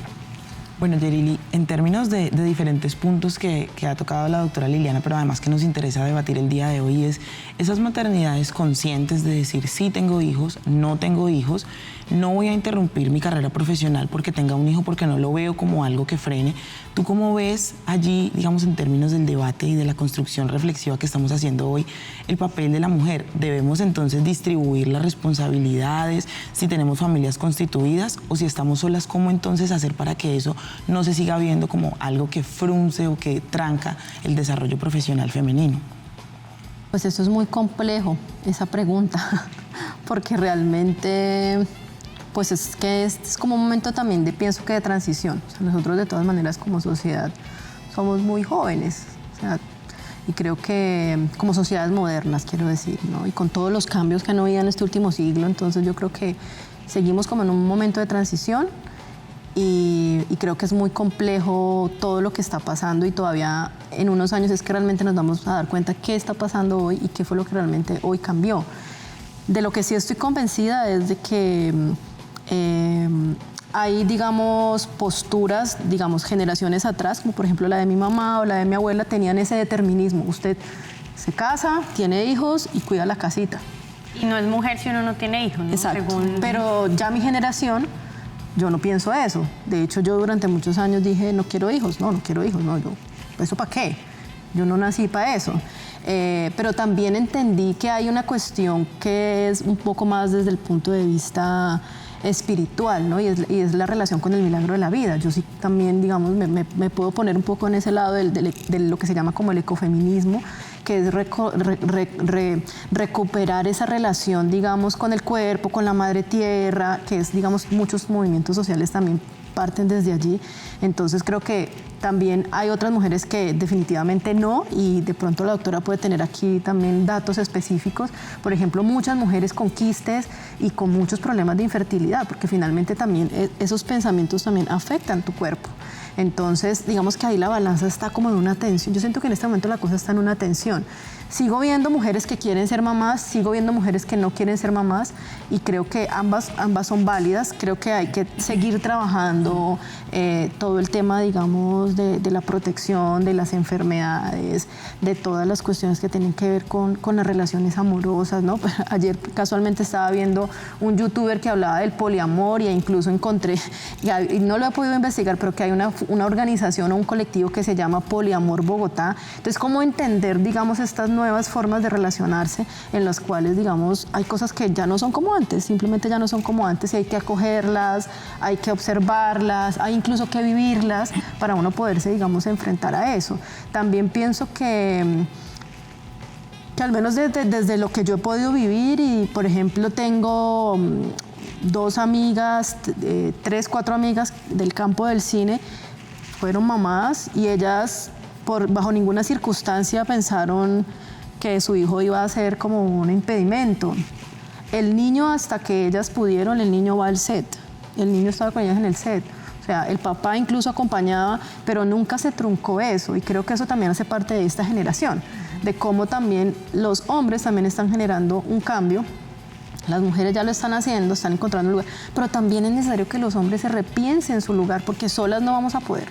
Bueno, Yerili, en términos de diferentes puntos que ha tocado la doctora Liliana, pero además que nos interesa debatir el día de hoy, es esas maternidades conscientes de decir sí tengo hijos, no tengo hijos, no voy a interrumpir mi carrera profesional porque tenga un hijo, porque no lo veo como algo que frene. ¿Tú cómo ves allí, digamos, en términos del debate y de la construcción reflexiva que estamos haciendo hoy, el papel de la mujer? ¿Debemos entonces distribuir las responsabilidades si tenemos familias constituidas, o si estamos solas, cómo entonces hacer para que eso no se siga viendo como algo que frunce o que tranca el desarrollo profesional femenino? Pues eso es muy complejo, esa pregunta, porque realmente pues es que es como un momento también pienso que de transición. O sea, nosotros de todas maneras como sociedad somos muy jóvenes, o sea, y creo que como sociedades modernas, quiero decir, ¿no? Y con todos los cambios que han habido en este último siglo, entonces yo creo que seguimos como en un momento de transición y creo que es muy complejo todo lo que está pasando, y todavía en unos años es que realmente nos vamos a dar cuenta qué está pasando hoy y qué fue lo que realmente hoy cambió. De lo que sí estoy convencida es de que hay, digamos, posturas, digamos, generaciones atrás, como por ejemplo la de mi mamá o la de mi abuela, tenían ese determinismo. Usted se casa, tiene hijos y cuida la casita. Y no es mujer si uno no tiene hijos, ¿no? Exacto. Pero ya mi generación, yo no pienso eso. De hecho, yo durante muchos años dije, no quiero hijos, no quiero hijos, no, yo, ¿eso para qué? Yo no nací para eso. Pero también entendí que hay una cuestión que es un poco más desde el punto de vista espiritual, ¿no? Y es la relación con el milagro de la vida. Yo sí también, digamos, me puedo poner un poco en ese lado de lo que se llama como el ecofeminismo, que es recuperar esa relación, digamos, con el cuerpo, con la madre tierra, que es, digamos, muchos movimientos sociales también parten desde allí. Entonces creo que también hay otras mujeres que definitivamente no, y de pronto la doctora puede tener aquí también datos específicos. Por ejemplo, muchas mujeres con quistes y con muchos problemas de infertilidad, porque finalmente también esos pensamientos también afectan tu cuerpo. Entonces, digamos que ahí la balanza está como en una tensión. Yo siento que en este momento la cosa está en una tensión. Sigo viendo mujeres que quieren ser mamás, sigo viendo mujeres que no quieren ser mamás, y creo que ambas son válidas. Creo que hay que seguir trabajando todo el tema, digamos, de la protección, de las enfermedades, de todas las cuestiones que tienen que ver con las relaciones amorosas, ¿no? Ayer casualmente estaba viendo un youtuber que hablaba del poliamor, e incluso encontré, y no lo he podido investigar, pero que hay una organización o un colectivo que se llama Poliamor Bogotá. Entonces, ¿cómo entender, digamos, estas nuevas formas de relacionarse en las cuales, digamos, hay cosas que ya no son como antes, simplemente ya no son como antes, y hay que acogerlas, hay que observarlas, hay incluso que vivirlas para uno poderse, digamos, enfrentar a eso? También pienso que al menos desde lo que yo he podido vivir, y por ejemplo tengo dos amigas, 3, 4 amigas del campo del cine, fueron mamás, y ellas bajo ninguna circunstancia pensaron que su hijo iba a ser como un impedimento. El niño, hasta que ellas pudieron, el niño va al set, el niño estaba con ellas en el set. O sea, el papá incluso acompañaba, pero nunca se truncó eso, y creo que eso también hace parte de esta generación, de cómo también los hombres también están generando un cambio. Las mujeres ya lo están haciendo, están encontrando un lugar, pero también es necesario que los hombres se repiensen su lugar, porque solas no vamos a poder.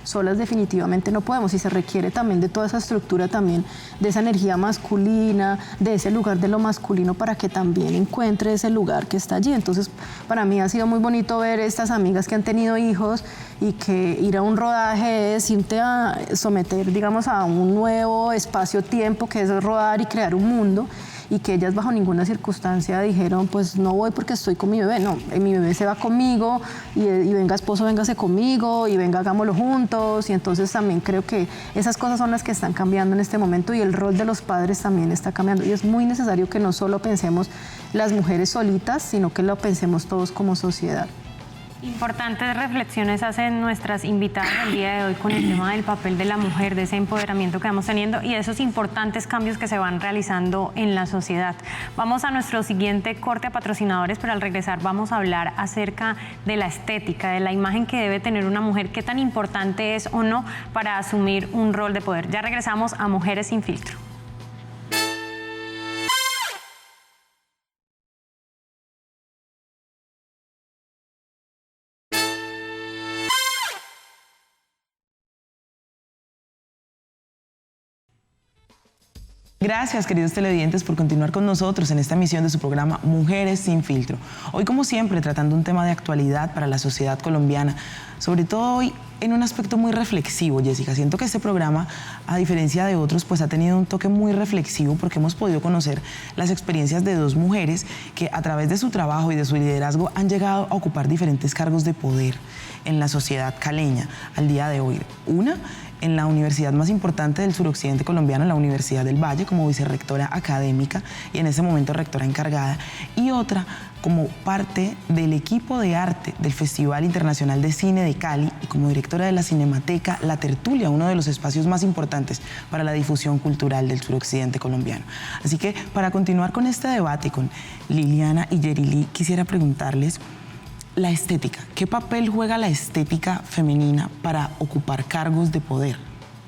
Solas definitivamente no podemos, y se requiere también de toda esa estructura, también de esa energía masculina, de ese lugar de lo masculino, para que también encuentre ese lugar que está allí. Entonces, para mí ha sido muy bonito ver estas amigas que han tenido hijos, y que ir a un rodaje es irte a someter, digamos, a un nuevo espacio-tiempo, que es rodar y crear un mundo, y que ellas bajo ninguna circunstancia dijeron, pues no voy porque estoy con mi bebé. No, mi bebé se va conmigo, y venga esposo, véngase conmigo, y venga, hagámoslo juntos. Y entonces también creo que esas cosas son las que están cambiando en este momento, y el rol de los padres también está cambiando, y es muy necesario que no solo pensemos las mujeres solitas, sino que lo pensemos todos como sociedad. Importantes reflexiones hacen nuestras invitadas el día de hoy con el tema del papel de la mujer, de ese empoderamiento que vamos teniendo y de esos importantes cambios que se van realizando en la sociedad. Vamos a nuestro siguiente corte a patrocinadores, pero al regresar vamos a hablar acerca de la estética, de la imagen que debe tener una mujer, qué tan importante es o no para asumir un rol de poder. Ya regresamos a Mujeres sin Filtro. Gracias, queridos televidentes, por continuar con nosotros en esta emisión de su programa Mujeres sin Filtro. Hoy, como siempre, tratando un tema de actualidad para la sociedad colombiana, sobre todo hoy en un aspecto muy reflexivo, Jessica. Siento que este programa, a diferencia de otros, pues ha tenido un toque muy reflexivo porque hemos podido conocer las experiencias de dos mujeres que a través de su trabajo y de su liderazgo han llegado a ocupar diferentes cargos de poder en la sociedad caleña al día de hoy. Una en la universidad más importante del suroccidente colombiano, la Universidad del Valle, como vicerrectora académica y en ese momento rectora encargada, y otra como parte del equipo de arte del Festival Internacional de Cine de Cali y como directora de la Cinemateca La Tertulia, uno de los espacios más importantes para la difusión cultural del suroccidente colombiano. Así que para continuar con este debate con Liliana y Yerili, quisiera preguntarles la estética. ¿Qué papel juega la estética femenina para ocupar cargos de poder?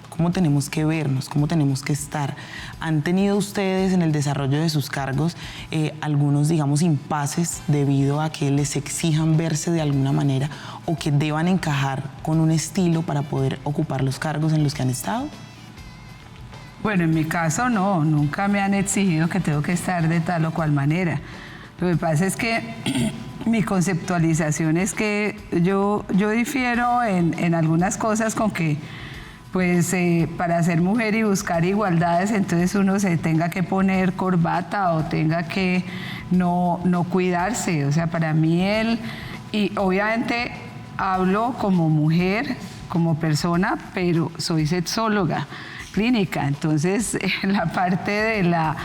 ¿Cómo tenemos que vernos? ¿Cómo tenemos que estar? ¿Han tenido ustedes en el desarrollo de sus cargos algunos, digamos, impases debido a que les exijan verse de alguna manera o que deban encajar con un estilo para poder ocupar los cargos en los que han estado? Bueno, en mi caso no, nunca me han exigido que tengo que estar de tal o cual manera. Lo que pasa es que mi conceptualización es que yo difiero en algunas cosas con que, pues, para ser mujer y buscar igualdades, entonces uno se tenga que poner corbata o tenga que no cuidarse. O sea, para mí y obviamente hablo como mujer, como persona, pero soy sexóloga clínica, entonces la parte de la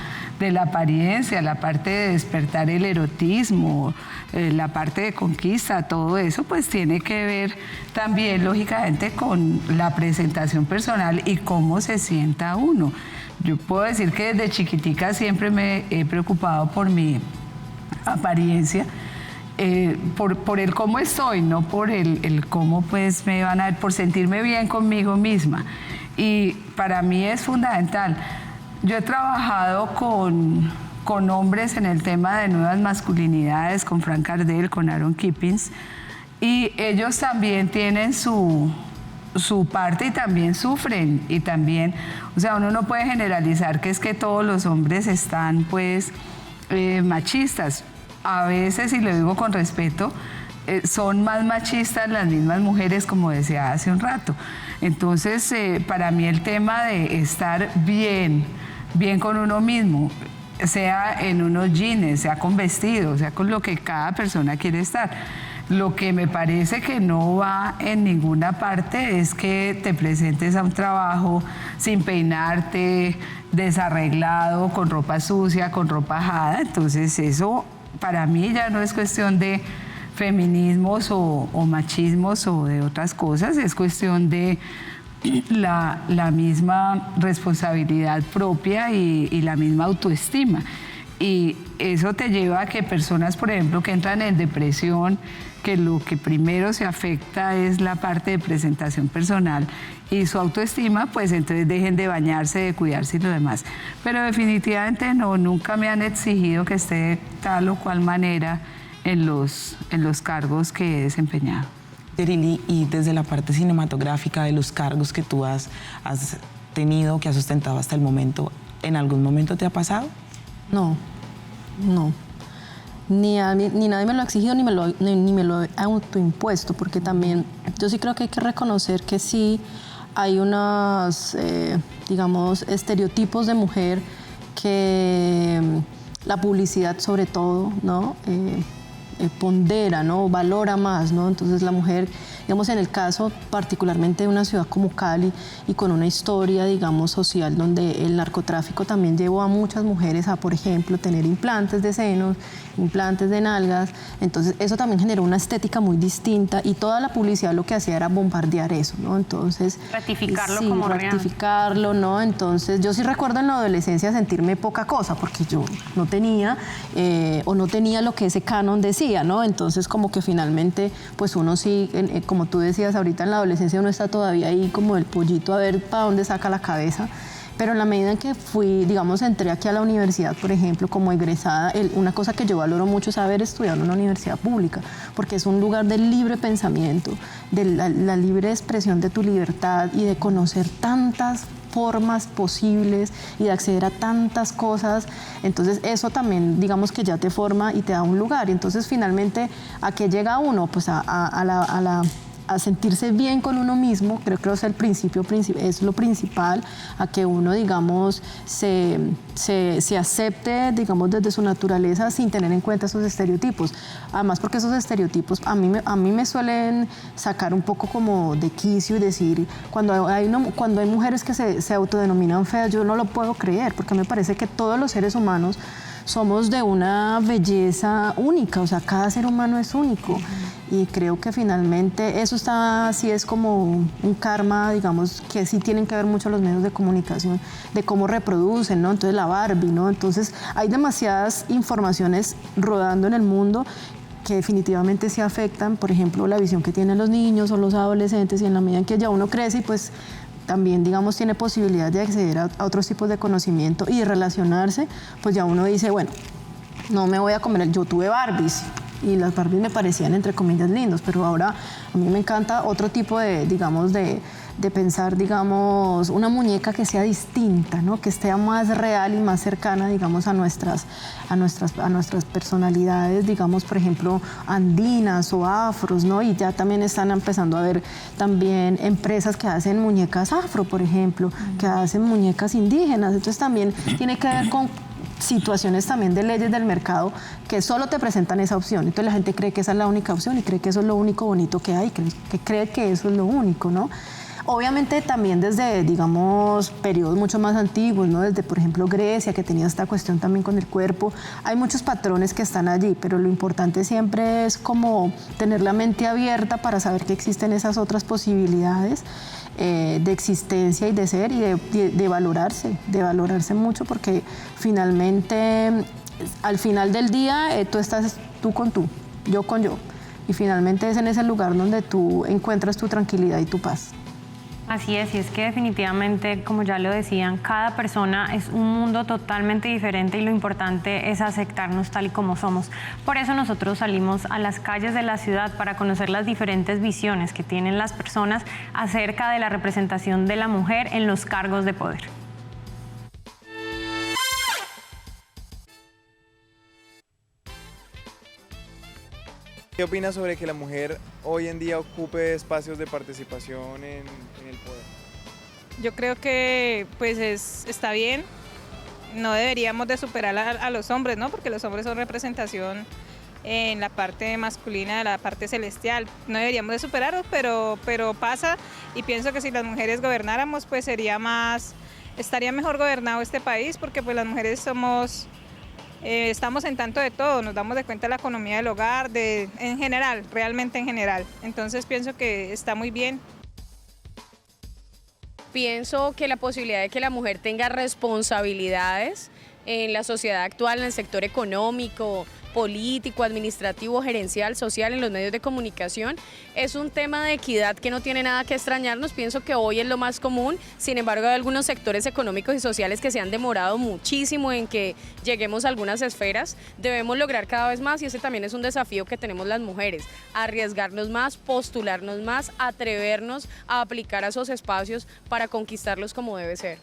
apariencia, la parte de despertar el erotismo, la parte de conquista, todo eso pues tiene que ver también lógicamente con la presentación personal y cómo se sienta uno. Yo puedo decir que desde chiquitica siempre me he preocupado por mi apariencia, por el cómo estoy, no por el cómo pues me van a ver, por sentirme bien conmigo misma. Y para mí es fundamental. Yo he trabajado con hombres en el tema de nuevas masculinidades, con Frank Gardel, con Aaron Kippings, y ellos también tienen su parte y también sufren, y también, o sea, uno no puede generalizar que es que todos los hombres están pues machistas. A veces, y lo digo con respeto, son más machistas las mismas mujeres, como decía hace un rato. Entonces, para mí el tema de estar bien con uno mismo, sea en unos jeans, sea con vestidos, sea con lo que cada persona quiere estar. Lo que me parece que no va en ninguna parte es que te presentes a un trabajo sin peinarte, desarreglado, con ropa sucia, con ropa ajada. Entonces eso para mí ya no es cuestión de feminismos o machismos o de otras cosas, es cuestión de la misma responsabilidad propia y la misma autoestima. Y eso te lleva a que personas, por ejemplo, que entran en depresión, que lo que primero se afecta es la parte de presentación personal y su autoestima, pues entonces dejen de bañarse, de cuidarse y lo demás. Pero definitivamente no, nunca me han exigido que esté de tal o cual manera en los cargos que he desempeñado. Yerili, y desde la parte cinematográfica de los cargos que tú has tenido, que has ostentado hasta el momento, ¿en algún momento te ha pasado? No. Ni nadie me lo ha exigido ni me lo he autoimpuesto, porque también yo sí creo que hay que reconocer que sí hay unos, digamos, estereotipos de mujer que la publicidad sobre todo, ¿no? Pondera, ¿no? Valora más, ¿no? Entonces la mujer, digamos, en el caso particularmente de una ciudad como Cali y con una historia, digamos, social donde el narcotráfico también llevó a muchas mujeres a, por ejemplo, tener implantes de senos, implantes de nalgas. Entonces eso también generó una estética muy distinta y toda la publicidad lo que hacía era bombardear eso, ¿no? Entonces ratificarlo sí, como ratificarlo, ¿no? Entonces yo sí recuerdo en la adolescencia sentirme poca cosa porque yo no tenía o no tenía lo que ese canon decía, ¿no? Entonces como que finalmente pues uno sí, como tú decías ahorita, en la adolescencia uno está todavía ahí como el pollito a ver para dónde saca la cabeza. Pero en la medida en que fui, digamos, entré aquí a la universidad, por ejemplo, como egresada, una cosa que yo valoro mucho es haber estudiado en una universidad pública, porque es un lugar de libre pensamiento, de la libre expresión de tu libertad y de conocer tantas formas posibles y de acceder a tantas cosas. Entonces eso también, digamos que ya te forma y te da un lugar. Y entonces finalmente, ¿a qué llega uno? Pues a sentirse bien con uno mismo. Creo que es el principio, es lo principal, a que uno, digamos, se acepte, digamos, desde su naturaleza sin tener en cuenta esos estereotipos. Además, porque esos estereotipos a mí me suelen sacar un poco como de quicio y decir, cuando hay mujeres que se autodenominan feas, yo no lo puedo creer, porque me parece que todos los seres humanos somos de una belleza única, o sea, cada ser humano es único. Y creo que finalmente eso sí es como un karma, digamos, que sí tienen que ver mucho los medios de comunicación, de cómo reproducen, ¿no? Entonces la Barbie, ¿no? Entonces hay demasiadas informaciones rodando en el mundo que definitivamente sí afectan, por ejemplo, la visión que tienen los niños o los adolescentes, y en la medida en que ya uno crece y pues también, digamos, tiene posibilidad de acceder a otros tipos de conocimiento y de relacionarse, pues ya uno dice, bueno, no me voy a comer, yo tuve Barbies y las Barbies me parecían entre comillas lindos, pero ahora a mí me encanta otro tipo de, digamos, de pensar, digamos, una muñeca que sea distinta, ¿no? Que esté más real y más cercana, digamos, a nuestras personalidades, digamos, por ejemplo, andinas o afros, ¿no? Y ya también están empezando a haber también empresas que hacen muñecas afro, por ejemplo, que hacen muñecas indígenas. Entonces también tiene que ver con situaciones también de leyes del mercado que solo te presentan esa opción. Entonces la gente cree que esa es la única opción y cree que eso es lo único bonito que hay, que cree que eso es lo único, ¿no? Obviamente también desde, digamos, periodos mucho más antiguos, ¿no? Desde, por ejemplo, Grecia, que tenía esta cuestión también con el cuerpo. Hay muchos patrones que están allí, pero lo importante siempre es como tener la mente abierta para saber que existen esas otras posibilidades de existencia y de ser y de valorarse mucho, porque finalmente, al final del día, tú estás tú con tú, yo con yo. Y finalmente es en ese lugar donde tú encuentras tu tranquilidad y tu paz. Así es, y es que definitivamente, como ya lo decían, cada persona es un mundo totalmente diferente y lo importante es aceptarnos tal y como somos. Por eso nosotros salimos a las calles de la ciudad para conocer las diferentes visiones que tienen las personas acerca de la representación de la mujer en los cargos de poder. ¿Qué opinas sobre que la mujer hoy en día ocupe espacios de participación en el poder? Yo creo que pues está bien, no deberíamos de superar a los hombres, ¿no? Porque los hombres son representación en la parte masculina de la parte celestial. No deberíamos de superarlos, pero pasa, y pienso que si las mujeres gobernáramos, pues estaría mejor gobernado este país, porque pues las mujeres estamos en tanto de todo, nos damos de cuenta de la economía del hogar, en general, realmente en general. Entonces pienso que está muy bien. Pienso que la posibilidad de que la mujer tenga responsabilidades en la sociedad actual, en el sector económico, político, administrativo, gerencial, social, en los medios de comunicación, es un tema de equidad que no tiene nada que extrañarnos. Pienso que hoy es lo más común. Sin embargo, hay algunos sectores económicos y sociales que se han demorado muchísimo en que lleguemos a algunas esferas. Debemos lograr cada vez más, y ese también es un desafío que tenemos las mujeres: arriesgarnos más, postularnos más, atrevernos a aplicar a esos espacios para conquistarlos como debe ser.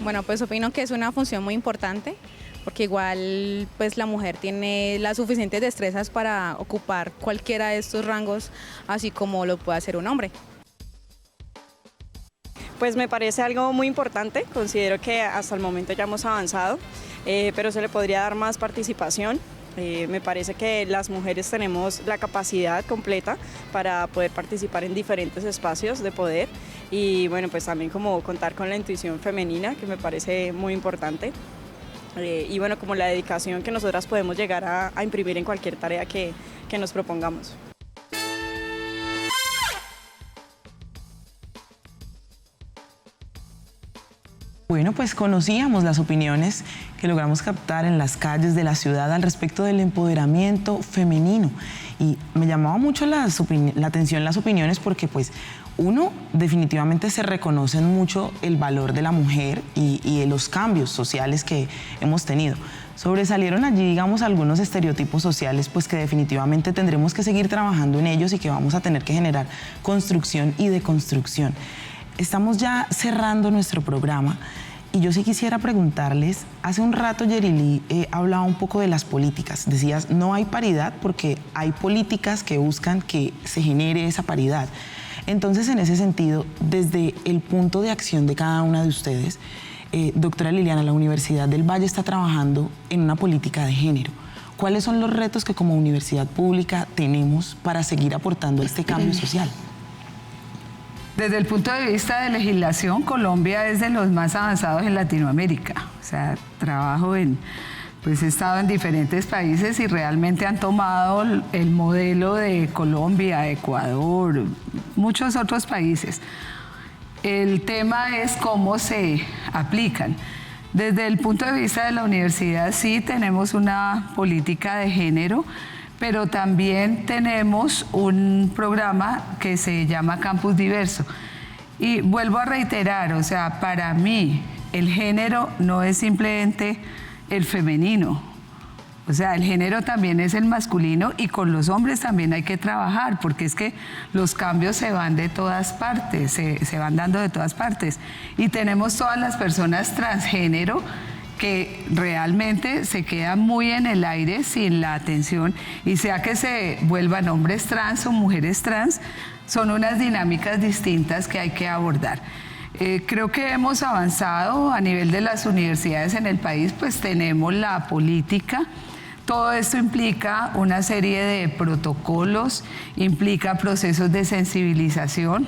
Bueno, pues opino que es una función muy importante, porque igual pues la mujer tiene las suficientes destrezas para ocupar cualquiera de estos rangos, así como lo puede hacer un hombre. Pues me parece algo muy importante, considero que hasta el momento ya hemos avanzado, pero se le podría dar más participación. Me parece que las mujeres tenemos la capacidad completa para poder participar en diferentes espacios de poder, y bueno, pues también como contar con la intuición femenina, que me parece muy importante. Y bueno, como la dedicación que nosotras podemos llegar a imprimir en cualquier tarea que nos propongamos. Bueno, pues conocíamos las opiniones que logramos captar en las calles de la ciudad al respecto del empoderamiento femenino. Y me llamaba mucho la atención las opiniones, porque pues uno, definitivamente se reconocen mucho el valor de la mujer y los cambios sociales que hemos tenido. Sobresalieron allí, digamos, algunos estereotipos sociales, pues que definitivamente tendremos que seguir trabajando en ellos y que vamos a tener que generar construcción y deconstrucción. estamos ya cerrando nuestro programa y yo sí quisiera preguntarles, hace un rato Yerili hablaba un poco de las políticas, decías no hay paridad porque hay políticas que buscan que se genere esa paridad. Entonces, en ese sentido, desde el punto de acción de cada una de ustedes, doctora Liliana, la Universidad del Valle está trabajando en una política de género. ¿Cuáles son los retos que como universidad pública tenemos para seguir aportando a este cambio social? Desde el punto de vista de legislación, Colombia es de los más avanzados en Latinoamérica. O sea, he estado en diferentes países y realmente han tomado el modelo de Colombia, Ecuador, muchos otros países. El tema es cómo se aplican. Desde el punto de vista de la universidad sí tenemos una política de género, pero también tenemos un programa que se llama Campus Diverso. Y vuelvo a reiterar, o sea, para mí el género no es simplemente el femenino. O sea, el género también es el masculino y con los hombres también hay que trabajar, porque es que los cambios se van de todas partes, se van dando de todas partes. Y tenemos todas las personas transgénero que realmente se quedan muy en el aire sin la atención, y sea que se vuelvan hombres trans o mujeres trans, son unas dinámicas distintas que hay que abordar. Creo que hemos avanzado a nivel de las universidades en el país, pues tenemos la política. Todo esto implica una serie de protocolos, implica procesos de sensibilización.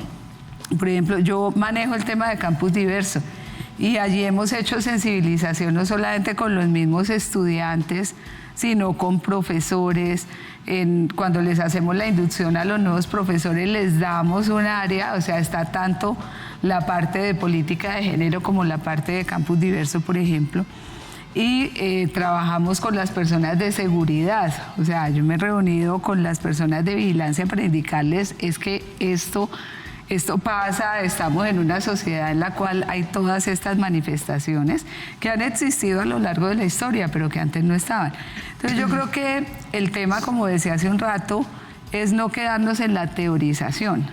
Por ejemplo, yo manejo el tema de Campus Diverso y allí hemos hecho sensibilización no solamente con los mismos estudiantes, sino con profesores. Cuando les hacemos la inducción a los nuevos profesores les damos un área, o sea, está tanto la parte de política de género como la parte de Campus Diverso, por ejemplo. Y trabajamos con las personas de seguridad, o sea, yo me he reunido con las personas de vigilancia para indicarles es que esto pasa, estamos en una sociedad en la cual hay todas estas manifestaciones que han existido a lo largo de la historia, pero que antes no estaban. Entonces yo creo que el tema, como decía hace un rato, es no quedarnos en la teorización,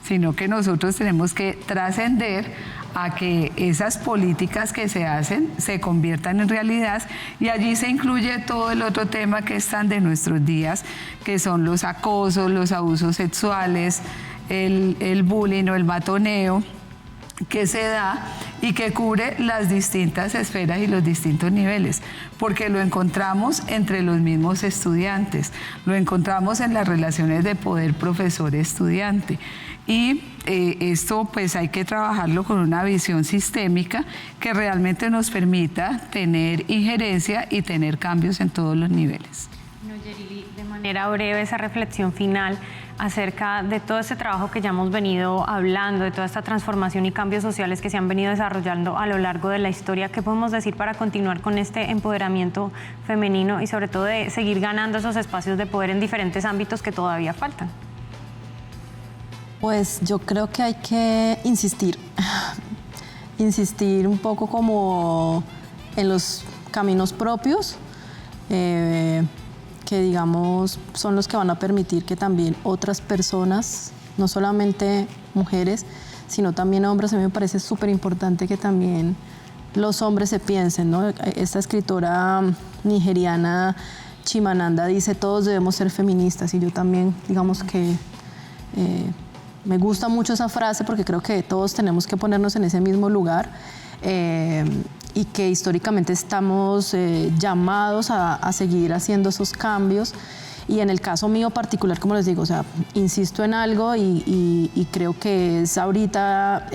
sino que nosotros tenemos que trascender a que esas políticas que se hacen se conviertan en realidad, y allí se incluye todo el otro tema que están de nuestros días, que son los acosos, los abusos sexuales, el bullying o el matoneo que se da y que cubre las distintas esferas y los distintos niveles, porque lo encontramos entre los mismos estudiantes, lo encontramos en las relaciones de poder profesor-estudiante. Y esto pues hay que trabajarlo con una visión sistémica que realmente nos permita tener injerencia y tener cambios en todos los niveles. Yerili, de manera breve, esa reflexión final acerca de todo ese trabajo que ya hemos venido hablando, de toda esta transformación y cambios sociales que se han venido desarrollando a lo largo de la historia. ¿Qué podemos decir para continuar con este empoderamiento femenino y sobre todo de seguir ganando esos espacios de poder en diferentes ámbitos que todavía faltan? Pues yo creo que hay que insistir un poco como en los caminos propios, que digamos son los que van a permitir que también otras personas, no solamente mujeres, sino también hombres. A mí me parece súper importante que también los hombres se piensen, ¿no? Esta escritora nigeriana Chimamanda dice todos debemos ser feministas, y yo también digamos que me gusta mucho esa frase porque creo que todos tenemos que ponernos en ese mismo lugar, y que históricamente estamos llamados a seguir haciendo esos cambios. Y en el caso mío particular, como les digo, o sea, insisto en algo y creo que es ahorita,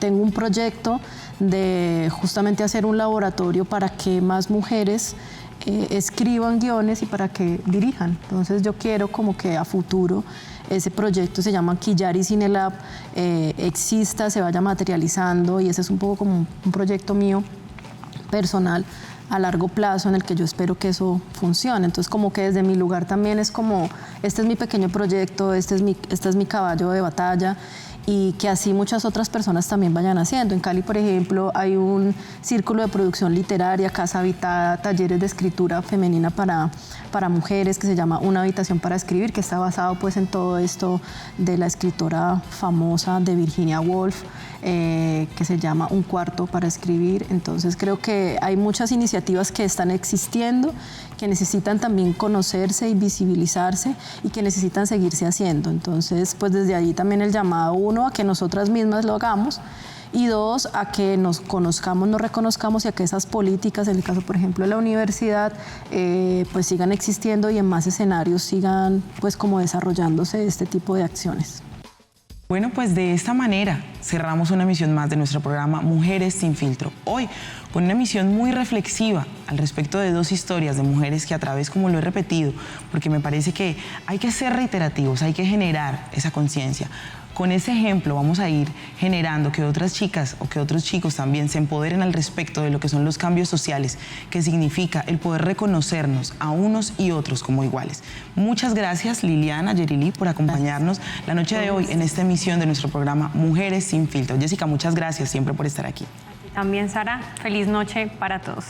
tengo un proyecto de justamente hacer un laboratorio para que más mujeres escriban guiones y para que dirijan. Entonces yo quiero como que a futuro ese proyecto, se llama Quillari Cine Lab, exista, se vaya materializando, y ese es un poco como un proyecto mío personal a largo plazo en el que yo espero que eso funcione. Entonces como que desde mi lugar también es como, este es mi pequeño proyecto, este es mi caballo de batalla, y que así muchas otras personas también vayan haciendo. En Cali, por ejemplo, hay un círculo de producción literaria, Casa Habitada, talleres de escritura femenina para mujeres, que se llama Una Habitación para Escribir, que está basado pues en todo esto de la escritora famosa de Virginia Woolf, que se llama Un Cuarto para Escribir. Entonces creo que hay muchas iniciativas que están existiendo, que necesitan también conocerse y visibilizarse y que necesitan seguirse haciendo. Entonces, pues desde allí también el llamado, uno, a que nosotras mismas lo hagamos, y dos, a que nos conozcamos, nos reconozcamos, y a que esas políticas, en el caso por ejemplo de la universidad, pues sigan existiendo y en más escenarios sigan pues como desarrollándose este tipo de acciones. Bueno, pues de esta manera cerramos una emisión más de nuestro programa Mujeres sin Filtro. Hoy con una emisión muy reflexiva al respecto de dos historias de mujeres que a través, como lo he repetido, porque me parece que hay que ser reiterativos, hay que generar esa conciencia. Con ese ejemplo vamos a ir generando que otras chicas o que otros chicos también se empoderen al respecto de lo que son los cambios sociales, que significa el poder reconocernos a unos y otros como iguales. Muchas gracias, Liliana, Yerili, por acompañarnos la noche de hoy en esta emisión de nuestro programa Mujeres sin Filtro. Jessica, muchas gracias siempre por estar aquí. También, Sara, feliz noche para todos.